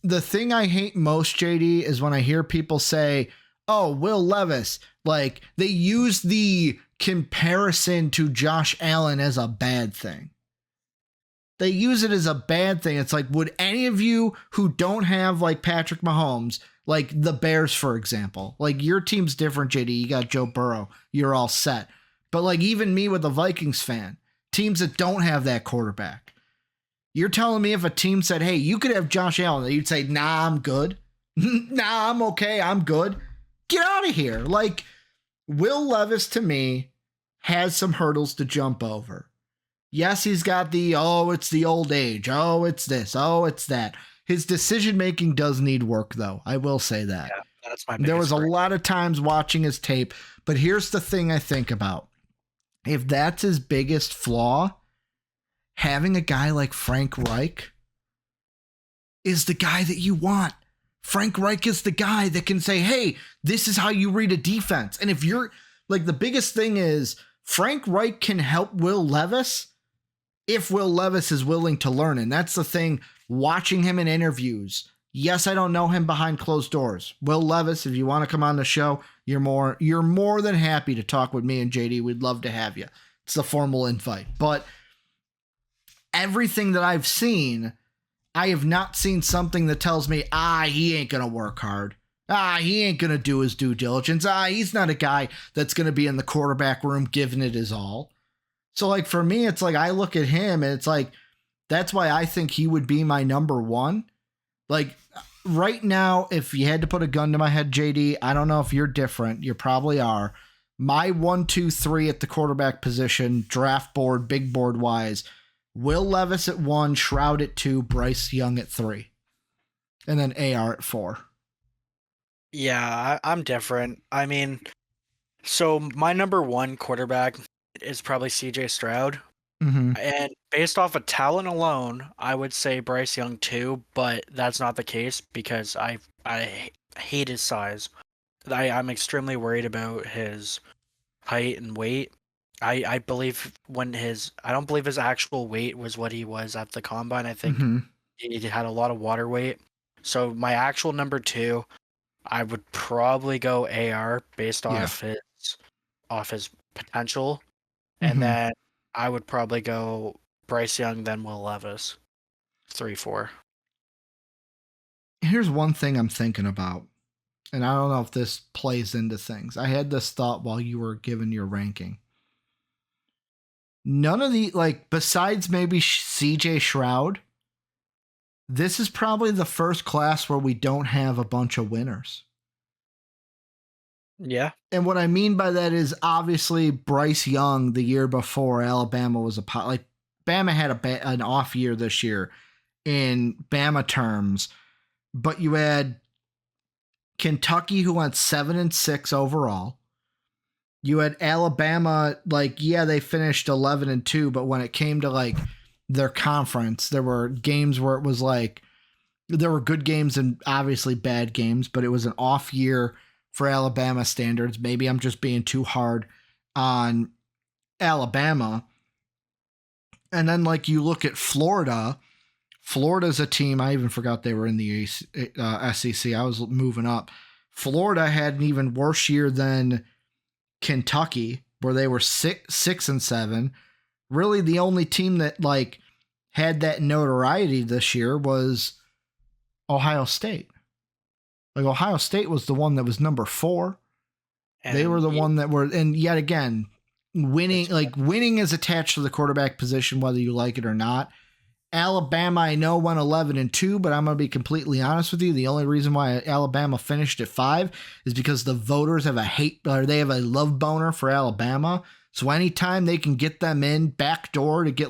The thing I hate most, JD, is when I hear people say, oh, Will Levis, like they use the comparison to Josh Allen as a bad thing. They use it as a bad thing. It's like, would any of you who don't have like Patrick Mahomes, like the Bears, for example, like your team's different, JD, you got Joe Burrow, you're all set. But like even me with a Vikings fan, teams that don't have that quarterback, you're telling me if a team said, hey, you could have Josh Allen, you'd say, nah, I'm good. Nah, I'm okay. I'm good. Get out of here. Like Will Levis to me has some hurdles to jump over. Yes, he's got it's the old age. Oh, it's this. Oh, it's that. His decision-making does need work, though. I will say that. Yeah, that's my biggest There was a gripe. lot of times watching his tape, but here's the thing I think about. If that's his biggest flaw, having a guy like Frank Reich is the guy that you want. Frank Reich is the guy that can say, hey, this is how you read a defense. And if you're like, the biggest thing is Frank Reich can help Will Levis if Will Levis is willing to learn. And that's the thing, watching him in interviews. Yes, I don't know him behind closed doors. Will Levis, if you want to come on the show, you're more than happy to talk with me and JD. We'd love to have you. It's the formal invite. But everything that I've seen, I have not seen something that tells me, he ain't going to work hard. He ain't going to do his due diligence. He's not a guy that's going to be in the quarterback room giving it his all. So, like, for me, it's like I look at him and it's like, that's why I think he would be my number one. Like, right now, if you had to put a gun to my head, JD, I don't know if you're different. You probably are. My 1, 2, 3 at the quarterback position, draft board, big board wise, Will Levis at 1, Shroud at 2, Bryce Young at 3, and then AR at 4. Yeah, I'm different. I mean, so my number 1 quarterback is probably CJ Stroud. Mm-hmm. And based off of talent alone, I would say Bryce Young too, but that's not the case because I hate his size. I'm extremely worried about his height and weight. I believe I don't believe his actual weight was what he was at the combine. I think he had a lot of water weight. So my actual number 2, I would probably go AR based off his potential. And then I would probably go Bryce Young, then Will Levis. 3-4. Here's one thing I'm thinking about, and I don't know if this plays into things. I had this thought while you were giving your ranking. None of the, like, besides maybe CJ Shroud, this is probably the first class where we don't have a bunch of winners. Yeah. And what I mean by that is obviously Bryce Young the year before Alabama was Bama had an off year this year in Bama terms, but you had Kentucky who went 7-6 overall. You had Alabama, they finished 11-2, but when it came to their conference, there were games where it was there were good games and obviously bad games, but it was an off year for Alabama standards. Maybe I'm just being too hard on Alabama. And then you look at Florida. Florida's a team, I even forgot they were in the SEC. I was moving up. Florida had an even worse year than Kentucky, where they were 6-7. Really, the only team that had that notoriety this year was Ohio State. Ohio State was the one that was number 4. And they were the one that were, and yet again, winning is attached to the quarterback position, whether you like it or not. Alabama, I know, went 11-2, but I'm going to be completely honest with you. The only reason why Alabama finished at 5 is because the voters have they have a love boner for Alabama. So anytime they can get them in backdoor to get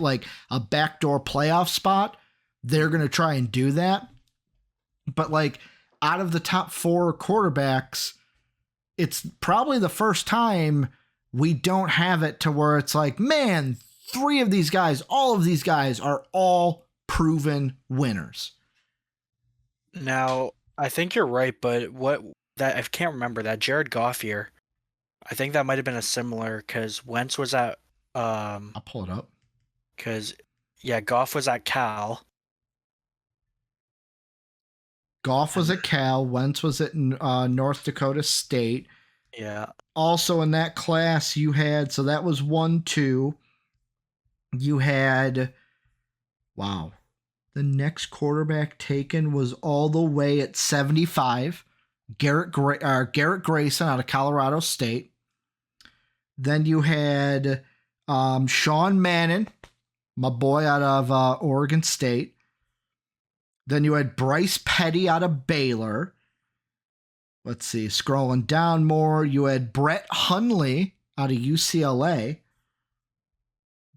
a backdoor playoff spot, they're going to try and do that. But out of the top 4 quarterbacks, it's probably the first time we don't have it to where it's man, 3 of these guys, all of these guys are all proven winners. Now, I think you're right, but I can't remember that Jared Goff year. I think that might have been a similar, because Wentz was at I'll pull it up. Because Goff was at Cal. Goff was at Cal. Wentz was at North Dakota State. Yeah. Also in that class, you had, so that was 1-2. You had, wow, the next quarterback taken was all the way at 75. Garrett Grayson out of Colorado State. Then you had Sean Mannon, my boy out of Oregon State. Then you had Bryce Petty out of Baylor. Let's see, scrolling down more, you had Brett Hundley out of UCLA.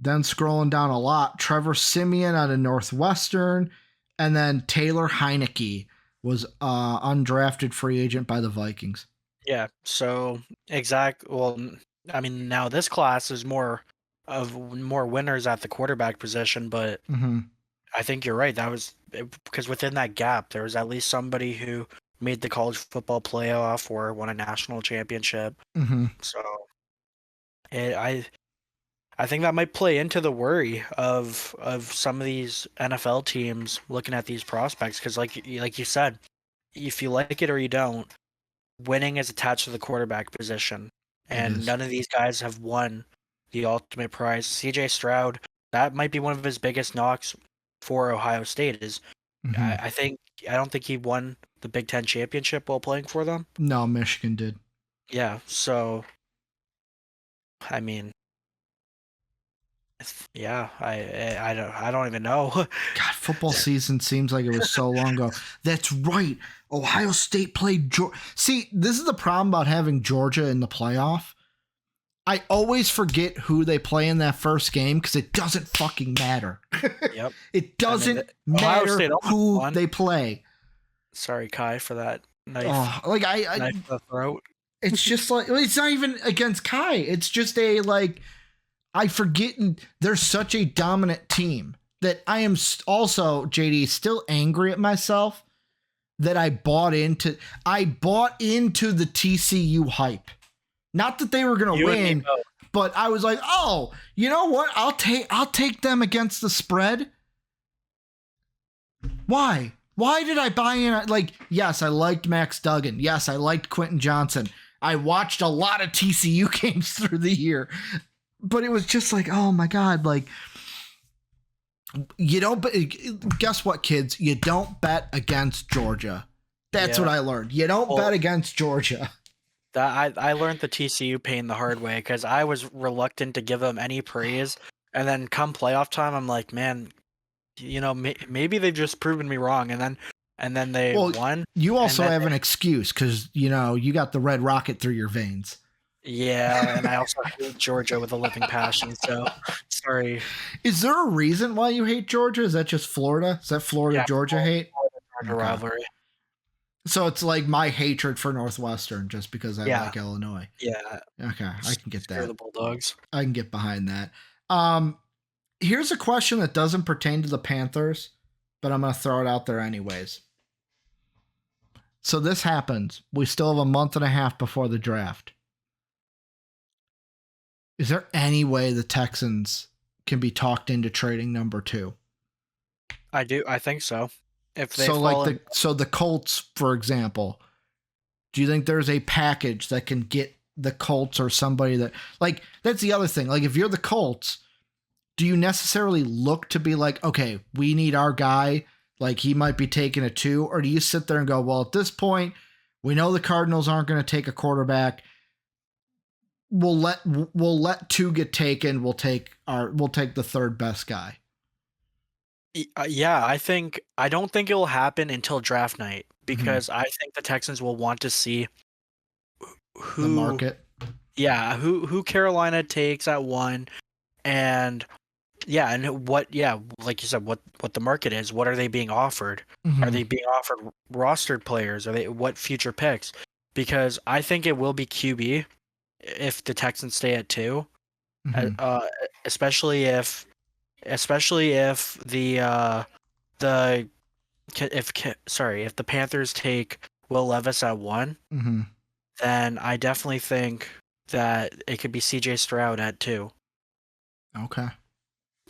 Then scrolling down a lot, Trevor Siemian out of Northwestern, and then Taylor Heineke was undrafted free agent by the Vikings. Yeah. So well, I mean, now this class is more winners at the quarterback position, but Mm-hmm. I think you're right. That was because within that gap, there was at least somebody who made the college football playoff or won a national championship. Mm-hmm. So I think that might play into the worry of some of these NFL teams looking at these prospects because, like you said, if you like it or you don't, winning is attached to the quarterback position, and none of these guys have won the ultimate prize. CJ Stroud, that might be one of his biggest knocks for Ohio State is Mm-hmm. I don't think he won the Big Ten championship while playing for them. No, Michigan did. Yeah, so I mean, yeah, I don't even know. God, football season seems like it was so long ago. That's right. Ohio State played Georgia. See, this is the problem about having Georgia in the playoff. I always forget who they play in that first game because it doesn't fucking matter. Yep. It doesn't Ohio matter State who won. they play. Sorry, Kai, for that knife. Oh, like knife to the throat. It's just like it's not even against Kai. It's just a like I forget. They're such a dominant team that I am also JD still angry at myself that I bought into the TCU hype. Not that they were going to win, but I was like, oh, you know what? I'll take them against the spread. Why? Why did I buy in? Like, yes, I liked Max Duggan. Yes, I liked Quentin Johnson. I watched a lot of TCU games through the year, but it was just like, oh my God, like, you don't, guess what, kids? You don't bet against Georgia. That's what I learned. You don't bet against Georgia. I learned the TCU pain the hard way because I was reluctant to give them any praise, and then come playoff time, I'm like, man, you know, maybe they've just proven me wrong, and then they won. You also have an excuse because you know you got the red rocket through your veins. Yeah, and I also hate Georgia with a living passion. So sorry. Is there a reason why you hate Georgia? Is that just Florida? Is that Florida Georgia hate? Florida rivalry. So it's like my hatred for Northwestern just because I like Illinois. Yeah. Okay, I can get that. The Bulldogs. I can get behind that. Here's a question that doesn't pertain to the Panthers, but I'm going to throw it out there anyways. So this happens. We still have a month and a half before the draft. Is there any way the Texans can be talked into trading number 2? I do. I think so. If they so the Colts, for example, do you think there's a package that can get the Colts or somebody that like that's the other thing. Like if you're the Colts, do you necessarily look to be like, okay, we need our guy, like he might be taking a 2, or do you sit there and go, well, at this point, we know the Cardinals aren't going to take a quarterback. We'll let 2 get taken. We'll take the third best guy. Yeah, I don't think it will happen until draft night because I think the Texans will want to see who the market. Yeah, who Carolina takes at 1, and what like you said, what the market is. What are they being offered? Mm-hmm. Are they being offered rostered players? Are they what future picks? Because I think it will be QB if the Texans stay at 2, especially if the if the Panthers take Will Levis at 1, then I definitely think that it could be CJ Stroud at 2. Okay.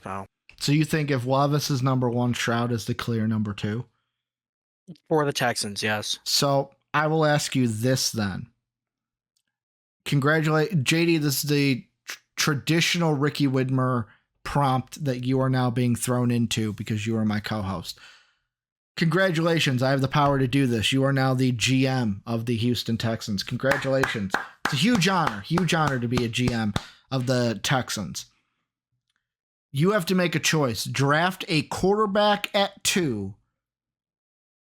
So you think if Levis is number 1, Stroud is the clear number 2? For the Texans, yes. So I will ask you this then. Congratulate JD. This is the traditional Ricky Widmer prompt that you are now being thrown into because you are my co-host. Congratulations. I have the power to do this. You are now the GM of the Houston Texans. Congratulations. It's a huge honor to be a GM of the Texans. You have to make a choice. Draft a quarterback at 2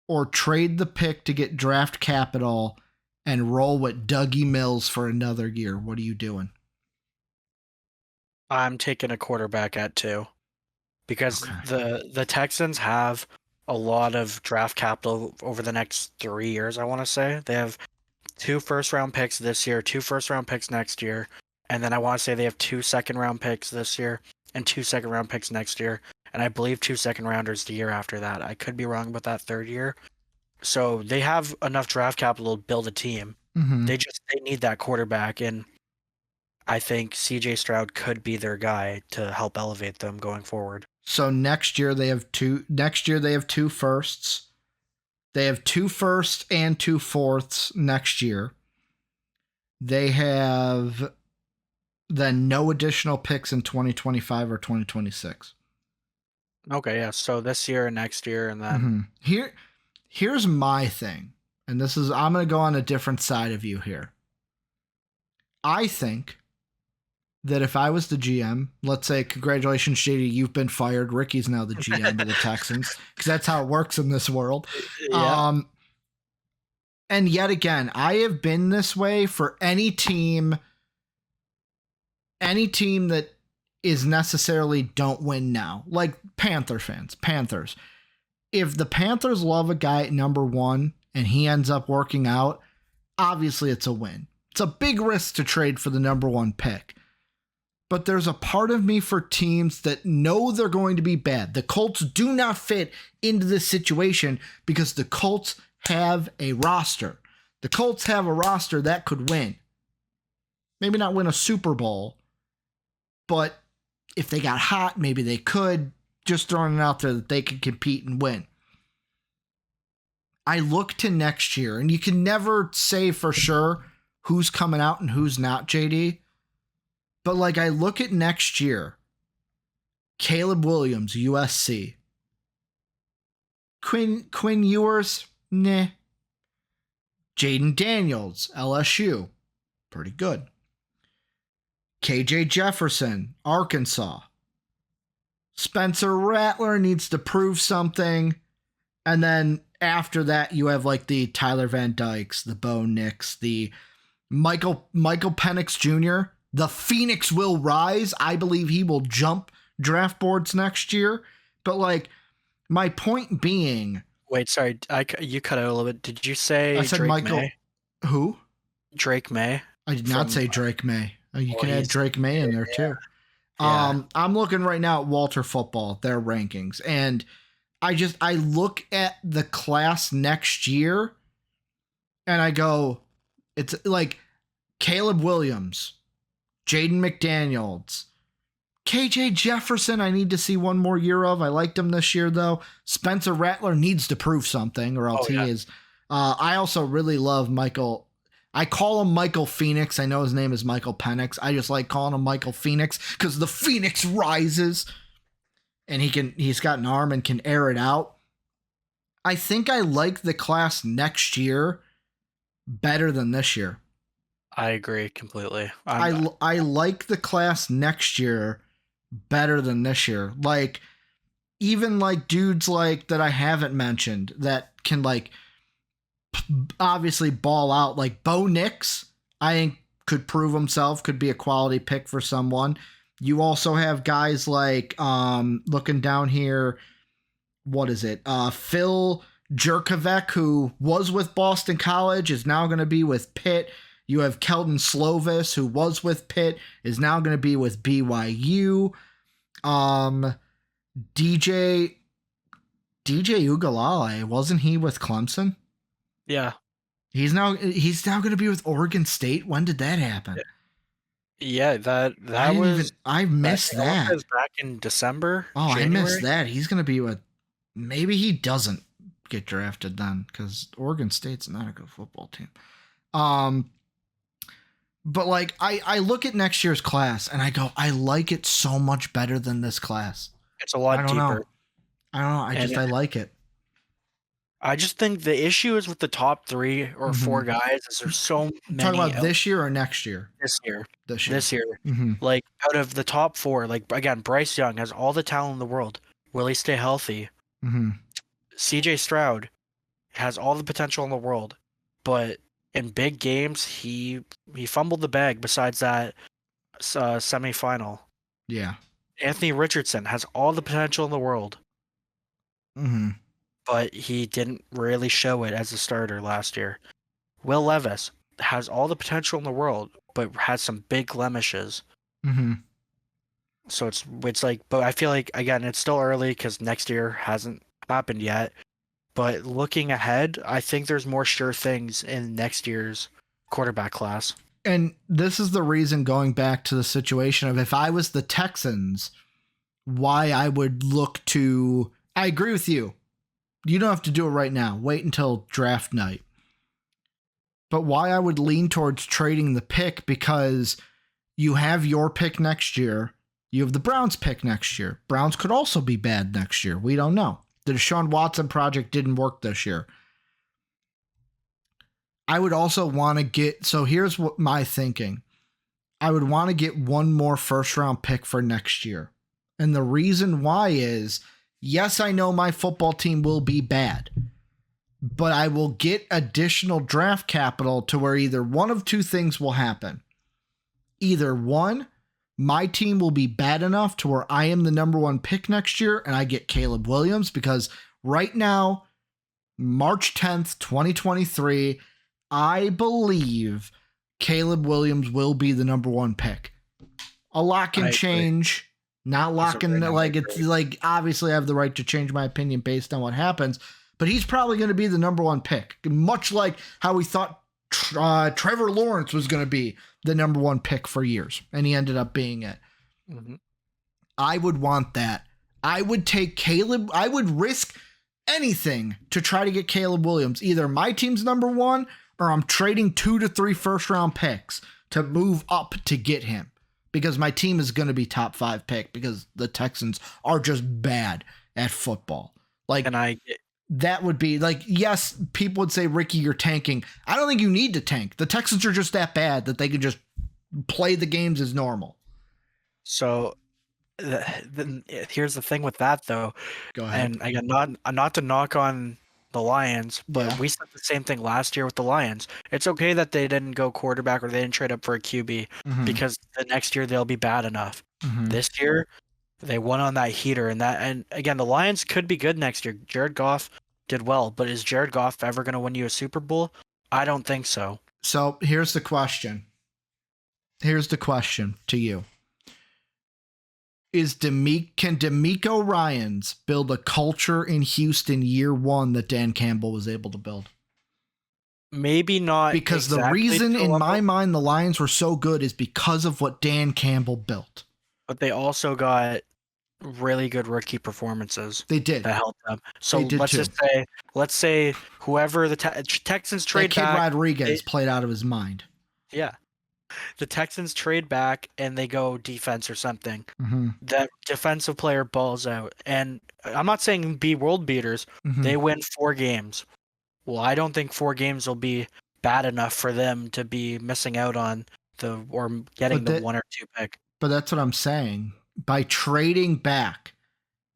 or trade the pick to get draft capital and roll with Dougie Mills for another year. What are you doing? I'm taking a quarterback at 2 because Okay. the Texans have a lot of draft capital over the next 3 years, I want to say. They have 2 first-round picks this year, 2 first-round picks next year, and then I want to say they have 2 second-round picks this year and 2 second-round picks next year, and I believe 2 second-rounders the year after that. I could be wrong about that third year. So they have enough draft capital to build a team. Mm-hmm. They need that quarterback, and I think CJ Stroud could be their guy to help elevate them going forward. So next year they have 2. Next year they have 2 firsts. They have 2 firsts and 2 fourths next year. They have then no additional picks in 2025 or 2026. Okay, yeah. So this year and next year, and then Here's my thing, and this is I'm going to go on a different side of you here. I think that if I was the GM, let's say, congratulations, JD, you've been fired. Ricky's now the GM of the Texans, because that's how it works in this world. yeah. And yet again, I have been this way for any team that is necessarily don't win now. Like Panther fans, Panthers. If the Panthers love a guy at number 1 and he ends up working out, obviously it's a win. It's a big risk to trade for the number 1 pick. But there's a part of me for teams that know they're going to be bad. The Colts do not fit into this situation because the Colts have a roster. The Colts have a roster that could win. Maybe not win a Super Bowl, but if they got hot, maybe they could. Just throwing it out there that they could compete and win. I look to next year, and you can never say for sure who's coming out and who's not, JD. But like I look at next year, Caleb Williams, USC. Quinn Ewers, nah. Jaden Daniels, LSU, pretty good. KJ Jefferson, Arkansas. Spencer Rattler needs to prove something. And then after that, you have like the Tyler Van Dykes, the Bo Nix, the Michael Penix Jr., the Phoenix will rise. I believe he will jump draft boards next year. But like, my point being... Wait, sorry, you cut out a little bit. Did you say I said Drake Michael... May? Who? Drake May? I did not say Drake May. You can add he's- Drake May in there too. Yeah. I'm looking right now at Walter Football, their rankings, and I look at the class next year and I go, it's like Caleb Williams, Jaden McDaniels, KJ Jefferson, I need to see one more year of. I liked him this year, though. Spencer Rattler needs to prove something, or else he is. I also really love Michael. I call him Michael Phoenix. I know his name is Michael Penix. I just like calling him Michael Phoenix because the Phoenix rises, and he's got an arm and can air it out. I think I like the class next year better than this year. I agree completely. I like the class next year better than this year. Like, even like dudes like that I haven't mentioned that can like obviously ball out, like Bo Nix, I think could prove himself, could be a quality pick for someone. You also have guys like looking down here, what is it? Phil Jurkovec, who was with Boston College, is now going to be with Pitt. You have Keldon Slovis, who was with Pitt, is now going to be with BYU. DJ Ugalale, wasn't he with Clemson? Yeah. He's now going to be with Oregon State. When did that happen? Yeah, I missed that. Was back in December. Oh, January? I missed that. He's going to be with. Maybe he doesn't get drafted then, because Oregon State's not a good football team. But like I look at next year's class and I go, I like it so much better than this class. It's a lot deeper. I don't know. I like it. I just think the issue is with the top 3 or 4 guys is there's so many. Talking about this year or next year? This year. This year. Mm-hmm. Like, out of the top 4, like, again, Bryce Young has all the talent in the world. Will he stay healthy? Mm-hmm. CJ Stroud has all the potential in the world, but in big games, he fumbled the bag besides that semifinal. Yeah. Anthony Richardson has all the potential in the world, Mm-hmm. but he didn't really show it as a starter last year. Will Levis has all the potential in the world, but has some big blemishes. Mm-hmm. So it's like, but I feel like again, it's still early because next year hasn't happened yet. But looking ahead, I think there's more sure things in next year's quarterback class. And this is the reason, going back to the situation of if I was the Texans, why I would look to. I agree with you. You don't have to do it right now. Wait until draft night. But why I would lean towards trading the pick, because you have your pick next year. You have the Browns pick next year. Browns could also be bad next year. We don't know. The Deshaun Watson project didn't work this year. I would also want to get, so here's what my thinking. I would want to get one more first round pick for next year. And the reason why is, yes, I know my football team will be bad, but I will get additional draft capital to where either one of two things will happen. Either one, my team will be bad enough to where I am the number one pick next year and I get Caleb Williams, because right now, March 10th, 2023, I believe Caleb Williams will be the number one pick. A lot can change. Not locking, like, it's like, obviously I have the right to change my opinion based on what happens, but he's probably going to be the number one pick, much like how we thought Trevor Lawrence was going to be the number one pick for years, and he ended up being it. Mm-hmm. I would want that. I would take Caleb. I would risk anything to try to get Caleb Williams. Either my team's number one, or I'm trading 2 to 3 first round picks to move up to get him, because my team is going to be top 5 pick, because the Texans are just bad at football. Like, that would be like, yes, people would say, Ricky, you're tanking. I don't think you need to tank. The Texans are just that bad that they can just play the games as normal. So here's the thing with that, though. Go ahead. And again, not to knock on the Lions, but we said the same thing last year with the Lions. It's okay that they didn't go quarterback or they didn't trade up for a QB, because the next year they'll be bad enough. This year, they won on that heater, and again, the Lions could be good next year. Jared Goff did well, but is Jared Goff ever going to win you a Super Bowl? I don't think so. So here's the question. Here's the question to you. Can DeMeco Ryans build a culture in Houston year one that Dan Campbell was able to build? Maybe not. Because the reason in my mind the Lions were so good is because of what Dan Campbell built. But they also got really good rookie performances. They did. That helped them. So let's say whoever the Texans trade back. Kid Rodriguez played out of his mind. Yeah. The Texans trade back and they go defense or something. That defensive player balls out. And I'm not saying be world beaters. They win 4 games. Well, I don't think 4 games will be bad enough for them to be missing out on getting the 1 or 2 pick. But that's what I'm saying. By trading back,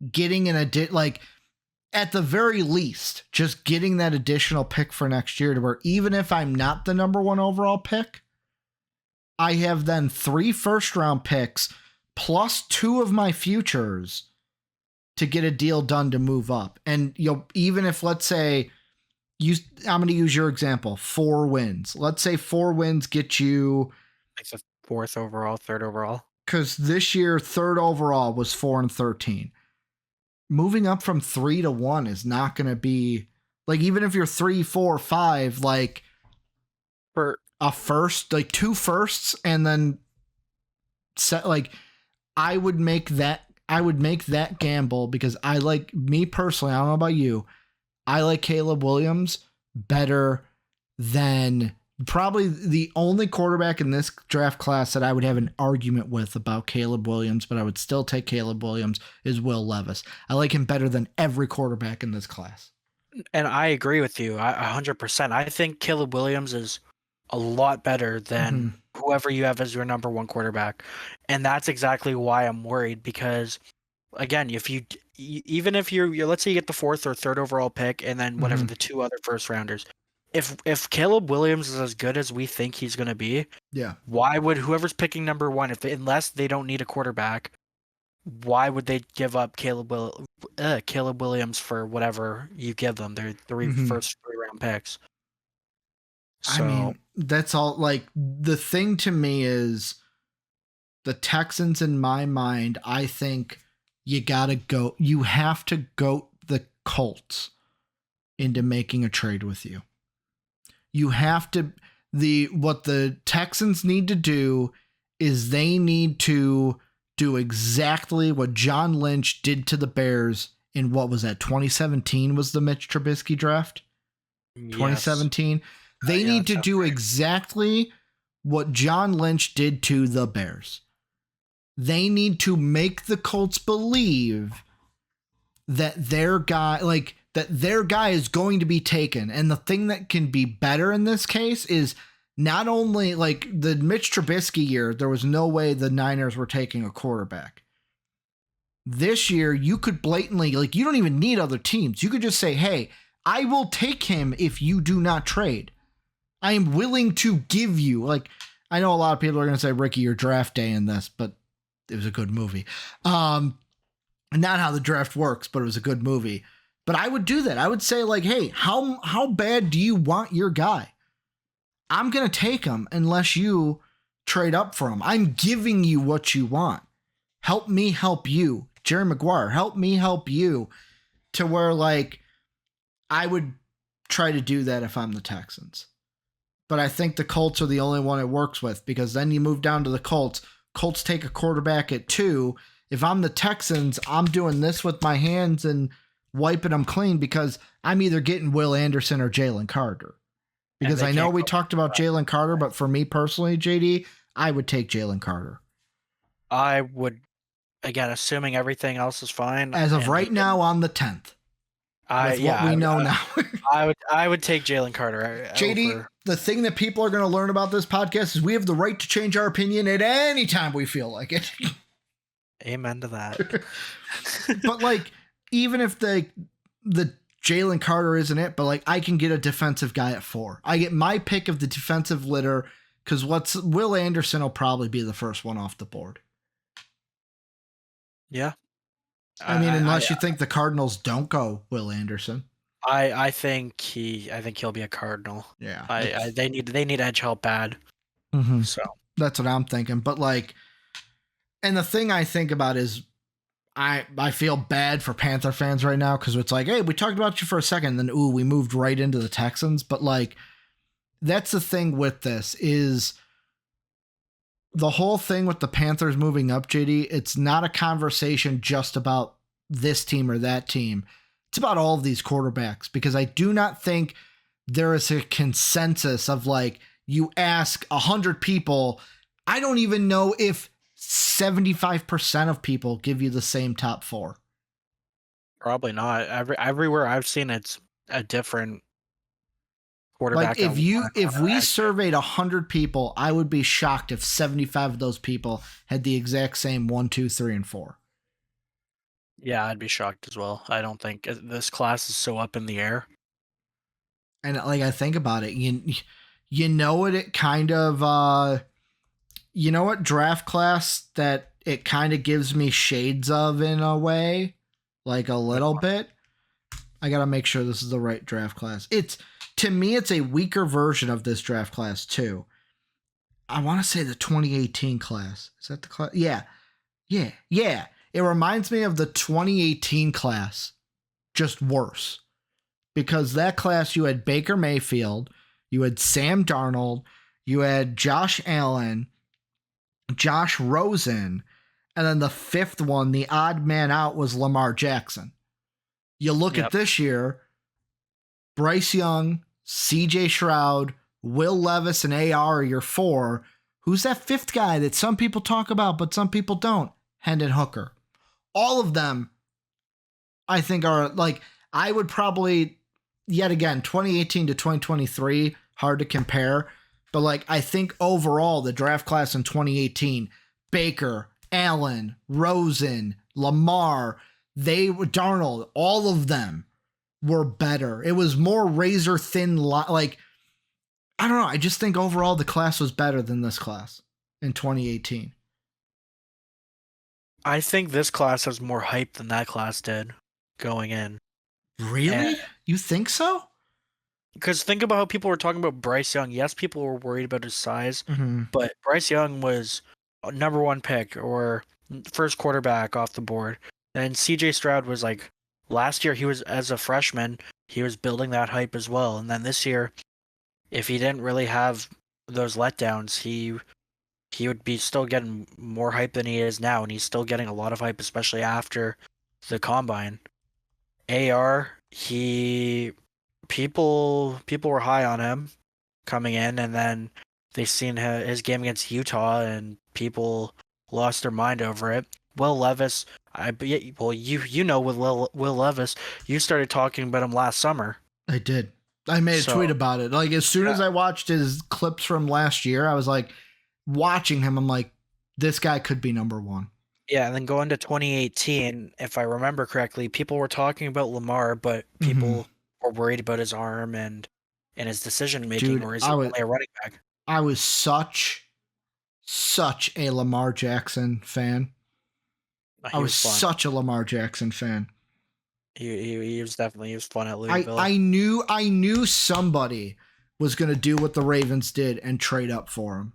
getting at the very least, just getting that additional pick for next year, to where even if I'm not the number 1 overall pick, I have then 3 first round picks plus 2 of my futures to get a deal done to move up. And even if, let's say, I'm going to use your example, 4 wins. Let's say 4 wins get you like the 4th overall, 3rd overall. Because this year, 3rd overall was 4-13. Moving up from 3 to 1 is not going to be like, even if you're 3, 4, 5, like for a first, like 2 firsts, and then set, like, I would make that gamble, because me personally, I don't know about you, I like Caleb Williams better than probably the only quarterback in this draft class that I would have an argument with about Caleb Williams, but I would still take Caleb Williams, is Will Levis. I like him better than every quarterback in this class. And I agree with you 100%. I think Caleb Williams is a lot better than whoever you have as your number 1 quarterback. And that's exactly why I'm worried, because again, even if you're let's say you get the 4th or 3rd overall pick and then whatever the 2 other first rounders, if Caleb Williams is as good as we think he's going to be, why would whoever's picking number 1, unless they don't need a quarterback, why would they give up Caleb Williams for whatever you give them? They're first 3-round picks. I mean, that's all. Like, the thing to me is the Texans, in my mind, I think you have to goat the Colts into making a trade with you. You have to, what the Texans need to do is they need to do exactly what John Lynch did to the Bears in, what was that, 2017 was the Mitch Trubisky draft? Yes. 2017. They need to do exactly what John Lynch did to the Bears. They need to make the Colts believe that their guy is going to be taken. And the thing that can be better in this case is not only like the Mitch Trubisky year, there was no way the Niners were taking a quarterback. This year, you could blatantly, like, you don't even need other teams. You could just say, hey, I will take him if you do not trade. I am willing to give you, like, I know a lot of people are going to say, Ricky, your draft day in this, but it was a good movie. Not how the draft works, but it was a good movie. But I would do that. I would say, like, hey, how bad do you want your guy? I'm going to take him unless you trade up for him. I'm giving you what you want. Help me help you. Jerry Maguire, help me help you. To where, like, I would try to do that if I'm the Texans. But I think the Colts are the only one it works with, because then you move down to the Colts. Colts take a quarterback at 2. If I'm the Texans, I'm doing this with my hands and wiping them clean, because I'm either getting Will Anderson or Jalen Carter. Because I know we talked about Jalen Carter, but for me personally, JD, I would take Jalen Carter. I would, again, assuming everything else is fine. As of right now, on the 10th. We know now. I would take Jalen Carter. JD, the thing that people are going to learn about this podcast is we have the right to change our opinion at any time we feel like it. Amen to that. But, like, even if the Jalen Carter isn't it, but, like, I can get a defensive guy at 4. I get my pick of the defensive litter, because Will Anderson will probably be the first one off the board. Yeah. I mean, unless you think the Cardinals don't go Will Anderson. I think he'll be a Cardinal. Yeah. They need edge help bad. Mm-hmm. So that's what I'm thinking. But, like, and the thing I think about is I feel bad for Panther fans right now, because it's like, hey, we talked about you for a second, and then we moved right into the Texans. But, like, that's the thing with this is the whole thing with the Panthers moving up, JD, it's not a conversation just about this team or that team. It's about all of these quarterbacks, because I do not think there is a consensus of, like, you ask 100 people, I don't even know if 75% of people give you the same top 4. Probably not. Everywhere I've seen, it's a different quarterback. Like, if we surveyed 100 people, I would be shocked if 75 of those people had the exact same 1, 2, 3, and 4. Yeah, I'd be shocked as well. I don't think this class is so up in the air. And, like, I think about it, you know what it kind of, you know what draft class that it kind of gives me shades of in a way, like a little bit. I got to make sure this is the right draft class. To me, it's a weaker version of this draft class too. I want to say the 2018 class. Is that the class? Yeah. It reminds me of the 2018 class, just worse. Because that class, you had Baker Mayfield, you had Sam Darnold, you had Josh Allen, Josh Rosen, and then the 5th one, the odd man out, was Lamar Jackson. You look at this year, Bryce Young, CJ Stroud, Will Levis, and AR are your 4. Who's that 5th guy that some people talk about, but some people don't? Hendon Hooker. All of them, I think, are, like, I would probably, yet again, 2018 to 2023, hard to compare. But, like, I think overall, the draft class in 2018, Baker, Allen, Rosen, Lamar, Darnold, all of them were better. It was more razor thin, like, I don't know. I just think overall the class was better than this class in 2018. I think this class has more hype than that class did going in. Really? You think so? Because think about how people were talking about Bryce Young. Yes, people were worried about his size, Mm-hmm. but Bryce Young was a number one pick or first quarterback off the board. And CJ Stroud was like, last year he was, as a freshman, he was building that hype as well. And then this year, if he didn't really have those letdowns, he would be still getting more hype than he is now, and he's still getting a lot of hype, especially after the combine. AR, he people were high on him coming in, and then they seen his game against Utah, and people lost their mind over it. Will Levis, well, you know, with Will Levis, you started talking about him last summer. I did. I made a So, tweet about it. Like, as soon as yeah. I watched his clips from last year, I was like, watching him, I'm like, this guy could be number one. Yeah, and then going to 2018, if I remember correctly, people were talking about Lamar, but people were worried about his arm and his decision making, Dude, or is he only a running back? I was such a Lamar Jackson fan. I He was was fun. such a Lamar Jackson fan. He was fun at Louisville. I knew somebody was going to do what the Ravens did and trade up for him.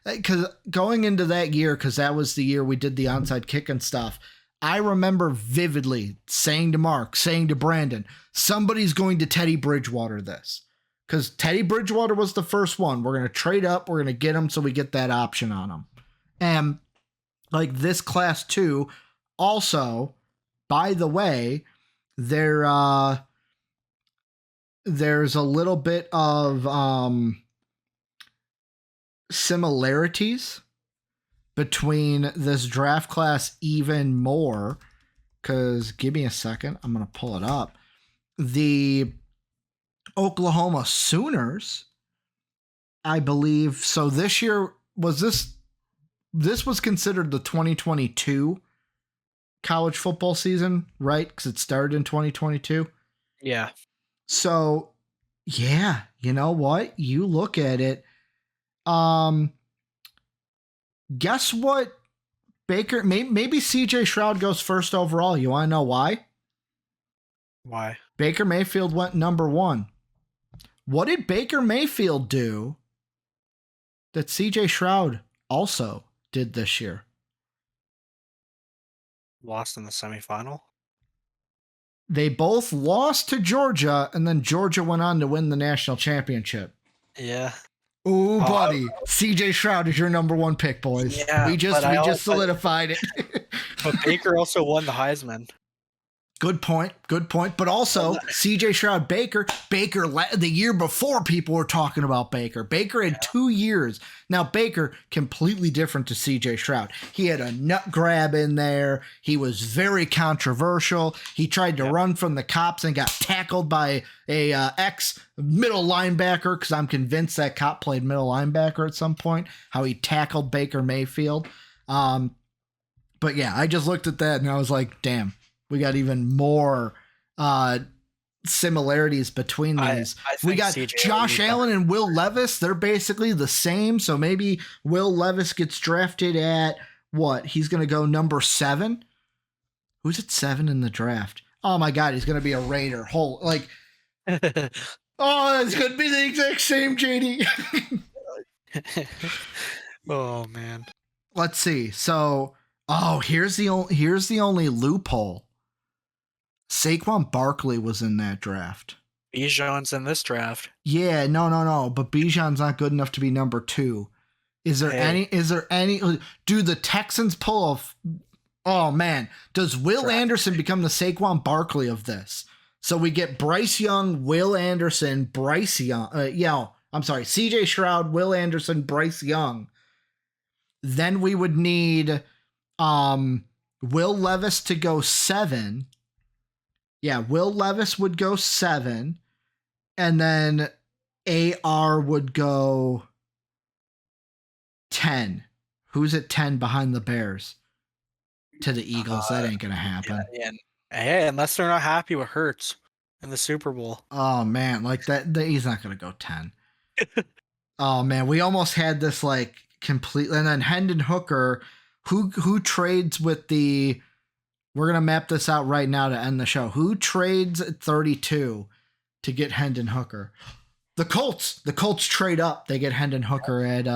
Because going into that year, because that was the year we did the onside kick and stuff, I remember vividly saying to Mark, saying to Brandon, somebody's going to Teddy Bridgewater this. Because Teddy Bridgewater was the first one. We're going to trade up. We're going to get him so we get that option on him. And like this class too, also, by the way, there's a little bit of similarities between this draft class even more, because give me a second, I'm going to pull it up. The Oklahoma Sooners, I believe, so this year was this was considered the 2022 college football season, right? Because it started in 2022. Yeah. So, yeah, you know what? You look at it. Guess what? Baker, maybe CJ Stroud goes first overall. You want to know why? Why? Baker Mayfield went number one. What did Baker Mayfield do that CJ Stroud also did this year? Lost in the semifinal? They both lost to Georgia, and then Georgia went on to win the national championship. Yeah. Ooh, buddy. CJ Stroud is your number one pick, boys. Yeah, we just solidified it. But Baker also won the Heisman. Good point. But also, CJ Stroud, Baker, the year before people were talking about Baker. Baker had 2 years. Now, Baker, completely different to CJ Stroud. He had a nut grab in there. He was very controversial. He tried to run from the cops and got tackled by a ex-middle linebacker, because I'm convinced that cop played middle linebacker at some point, how he tackled Baker Mayfield. But yeah, I just looked at that and I was like, damn. We got even more similarities between these. We got CJ Josh Allen and Will Levis. They're basically the same. So maybe Will Levis gets drafted at what? He's going to go number 7. Who's at 7 in the draft? Oh my God, he's going to be a Raider. Oh, it's going to be the exact same, JD. Oh man. Let's see. So, here's the only loophole. Saquon Barkley was in that draft. Bijan's in this draft. Yeah, no. But Bijan's not good enough to be number 2. Is there any? Do the Texans pull off? Oh man, does Will Anderson become the Saquon Barkley of this? So we get Bryce Young, Will Anderson, Bryce Young. CJ Stroud, Will Anderson, Bryce Young. Then we would need Will Levis to go 7. Yeah, Will Levis would go 7, and then AR would go 10. Who's at 10 behind the Bears? To the Eagles. That ain't gonna happen. Yeah. Hey, unless they're not happy with Hurts in the Super Bowl. Oh man, like that he's not gonna go 10. Oh man, we almost had this like complete, and then Hendon Hooker Who trades with the? We're gonna map this out right now to end the show. Who trades at 32 to get Hendon Hooker? The Colts. The Colts trade up. They get Hendon Hooker at.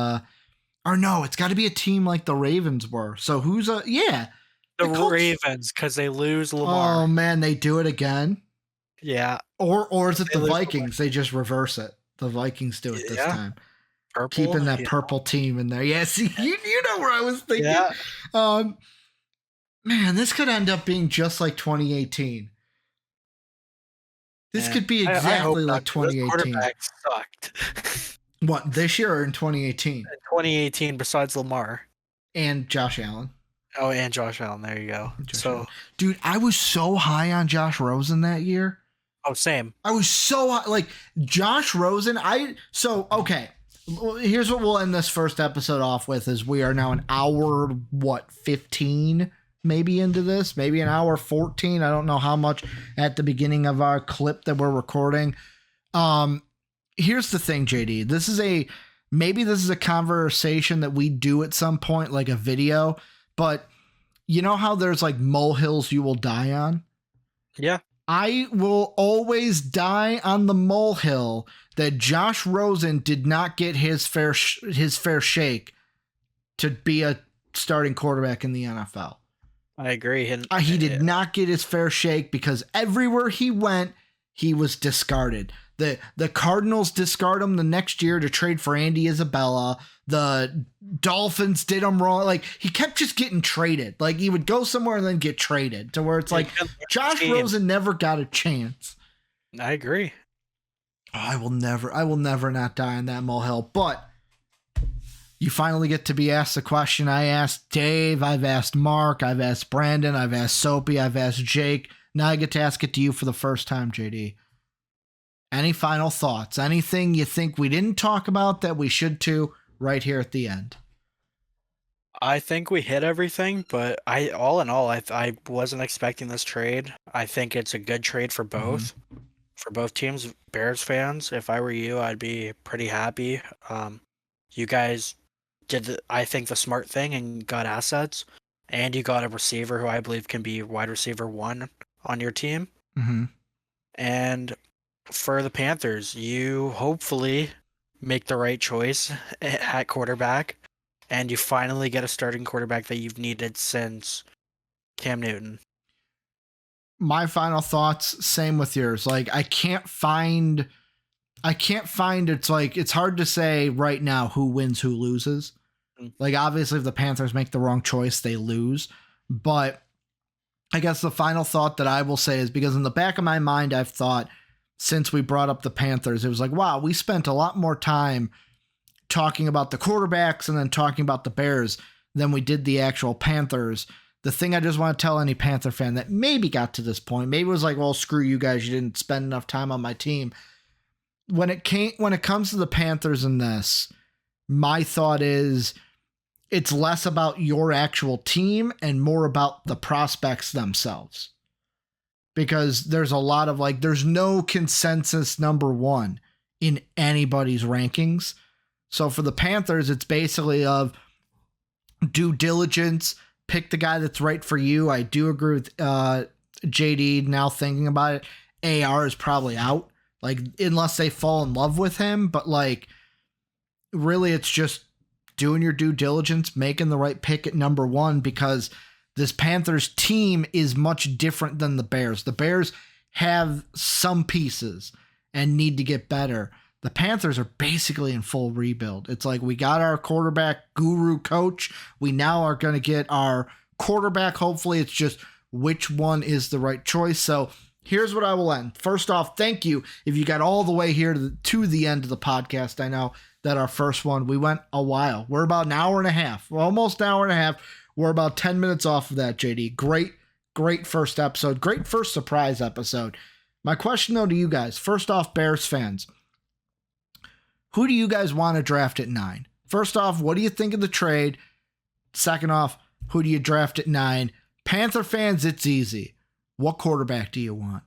Or no, it's got to be a team like the Ravens were. So who's a yeah? The Ravens, because they lose Lamar. Oh man, they do it again. Yeah. Or is it the Vikings? They just reverse it. The Vikings do it this time. Purple, keeping that purple team in there. Yeah, see, you know where I was thinking. Yeah. Man, this could end up being just like 2018. This could be exactly like 2018. Quarterback sucked. What, this year or in 2018? In 2018, besides Lamar. And Josh Allen. Oh, and Josh Allen. There you go. Allen. Dude, I was so high on Josh Rosen that year. Oh, same. I was so high. Like, Josh Rosen, okay. Here's what we'll end this first episode off with is we are now an hour, 15 maybe into this, maybe an hour 14. I don't know how much at the beginning of our clip that we're recording. Here's the thing, JD. This is a conversation that we do at some point, like a video, but you know how there's like molehills you will die on? Yeah. I will always die on the molehill that Josh Rosen did not get his fair shake to be a starting quarterback in the NFL. I agree. He did not get his fair shake because everywhere he went, he was discarded. The Cardinals discard him the next year to trade for Andy Isabella. The Dolphins did him wrong. Like, he kept just getting traded. Like, he would go somewhere and then get traded to where it's like Josh Rosen never got a chance. I agree. I will never not die on that molehill. But you finally get to be asked the question. I asked Dave, I've asked Mark, I've asked Brandon, I've asked Soapy, I've asked Jake. Now I get to ask it to you for the first time, JD. Any final thoughts? Anything you think we didn't talk about that we should too right here at the end? I think we hit everything, but all in all, I wasn't expecting this trade. I think it's a good trade for both. Mm-hmm. For both teams. Bears fans, if I were you, I'd be pretty happy. You guys did, I think, the smart thing and got assets, and you got a receiver who I believe can be wide receiver 1 on your team. Mm-hmm. And for the Panthers, you hopefully make the right choice at quarterback, and you finally get a starting quarterback that you've needed since Cam Newton. My final thoughts, same with yours. Like, I can't find it's hard to say right now who wins, who loses. Mm-hmm. Like, obviously if the Panthers make the wrong choice, they lose. But I guess the final thought that I will say is, because in the back of my mind, I've thought since we brought up the Panthers, it was like, wow, we spent a lot more time talking about the quarterbacks and then talking about the Bears than we did the actual Panthers. The thing I just want to tell any Panther fan that maybe got to this point, maybe was like, well, screw you guys, you didn't spend enough time on my team. When it comes to the Panthers in this, my thought is it's less about your actual team and more about the prospects themselves. Because there's a lot of there's no consensus number 1 in anybody's rankings. So for the Panthers, it's basically of due diligence, pick the guy that's right for you. I do agree with JD now thinking about it. AR is probably out, unless they fall in love with him. But really it's just doing your due diligence, making the right pick at number 1, because this Panthers team is much different than the Bears. The Bears have some pieces and need to get better. The Panthers are basically in full rebuild. It's like we got our quarterback guru coach. We now are going to get our quarterback. Hopefully it's just which one is the right choice. So here's what I will end. First off, thank you if you got all the way here to the end of the podcast. I know that our first one, we went a while. We're about an hour and a half. We're almost an hour and a half. We're about 10 minutes off of that, JD. Great first episode. Great first surprise episode. My question, though, to you guys. First off, Bears fans. Who do you guys want to draft at 9? First off, what do you think of the trade? Second off, who do you draft at 9? Panther fans, it's easy. What quarterback do you want?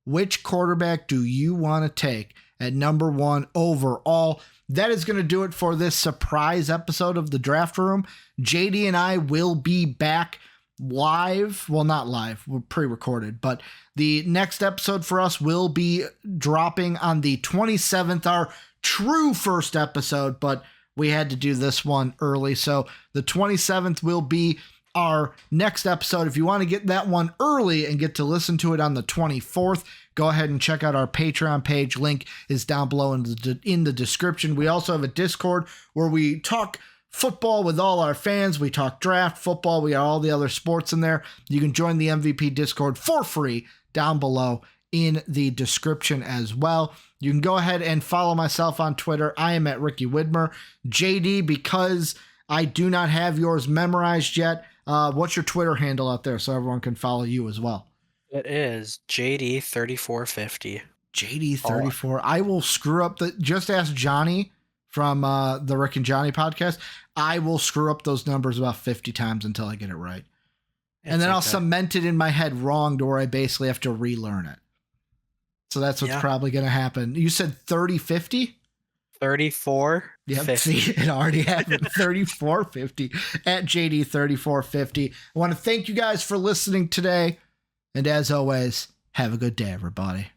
Which quarterback do you want to take? at number 1 overall. That is going to do it for this surprise episode of the Draft Room. JD and I will be back live. Well, not live. We're pre-recorded, but the next episode for us will be dropping on the 27th, our true first episode, but we had to do this one early. So the 27th will be our next episode. If you want to get that one early and get to listen to it on the 24th, go ahead and check out our Patreon page. Link is down below in the description. We also have a Discord where we talk football with all our fans. We talk draft, football. We got all the other sports in there. You can join the MVP Discord for free down below in the description as well. You can go ahead and follow myself on Twitter. I am at Ricky Widmer. JD, because I do not have yours memorized yet, what's your Twitter handle out there so everyone can follow you as well? It is JD3450. JD34. I will screw up just ask Johnny from the Rick and Johnny podcast. I will screw up those numbers about 50 times until I get it right. And then I'll cement it in my head wrong to where I basically have to relearn it. So that's what's probably going to happen. You said 3050? 34. Yep, 50. see, it already happened. 3450 at JD3450. I want to thank you guys for listening today. And as always, have a good day, everybody.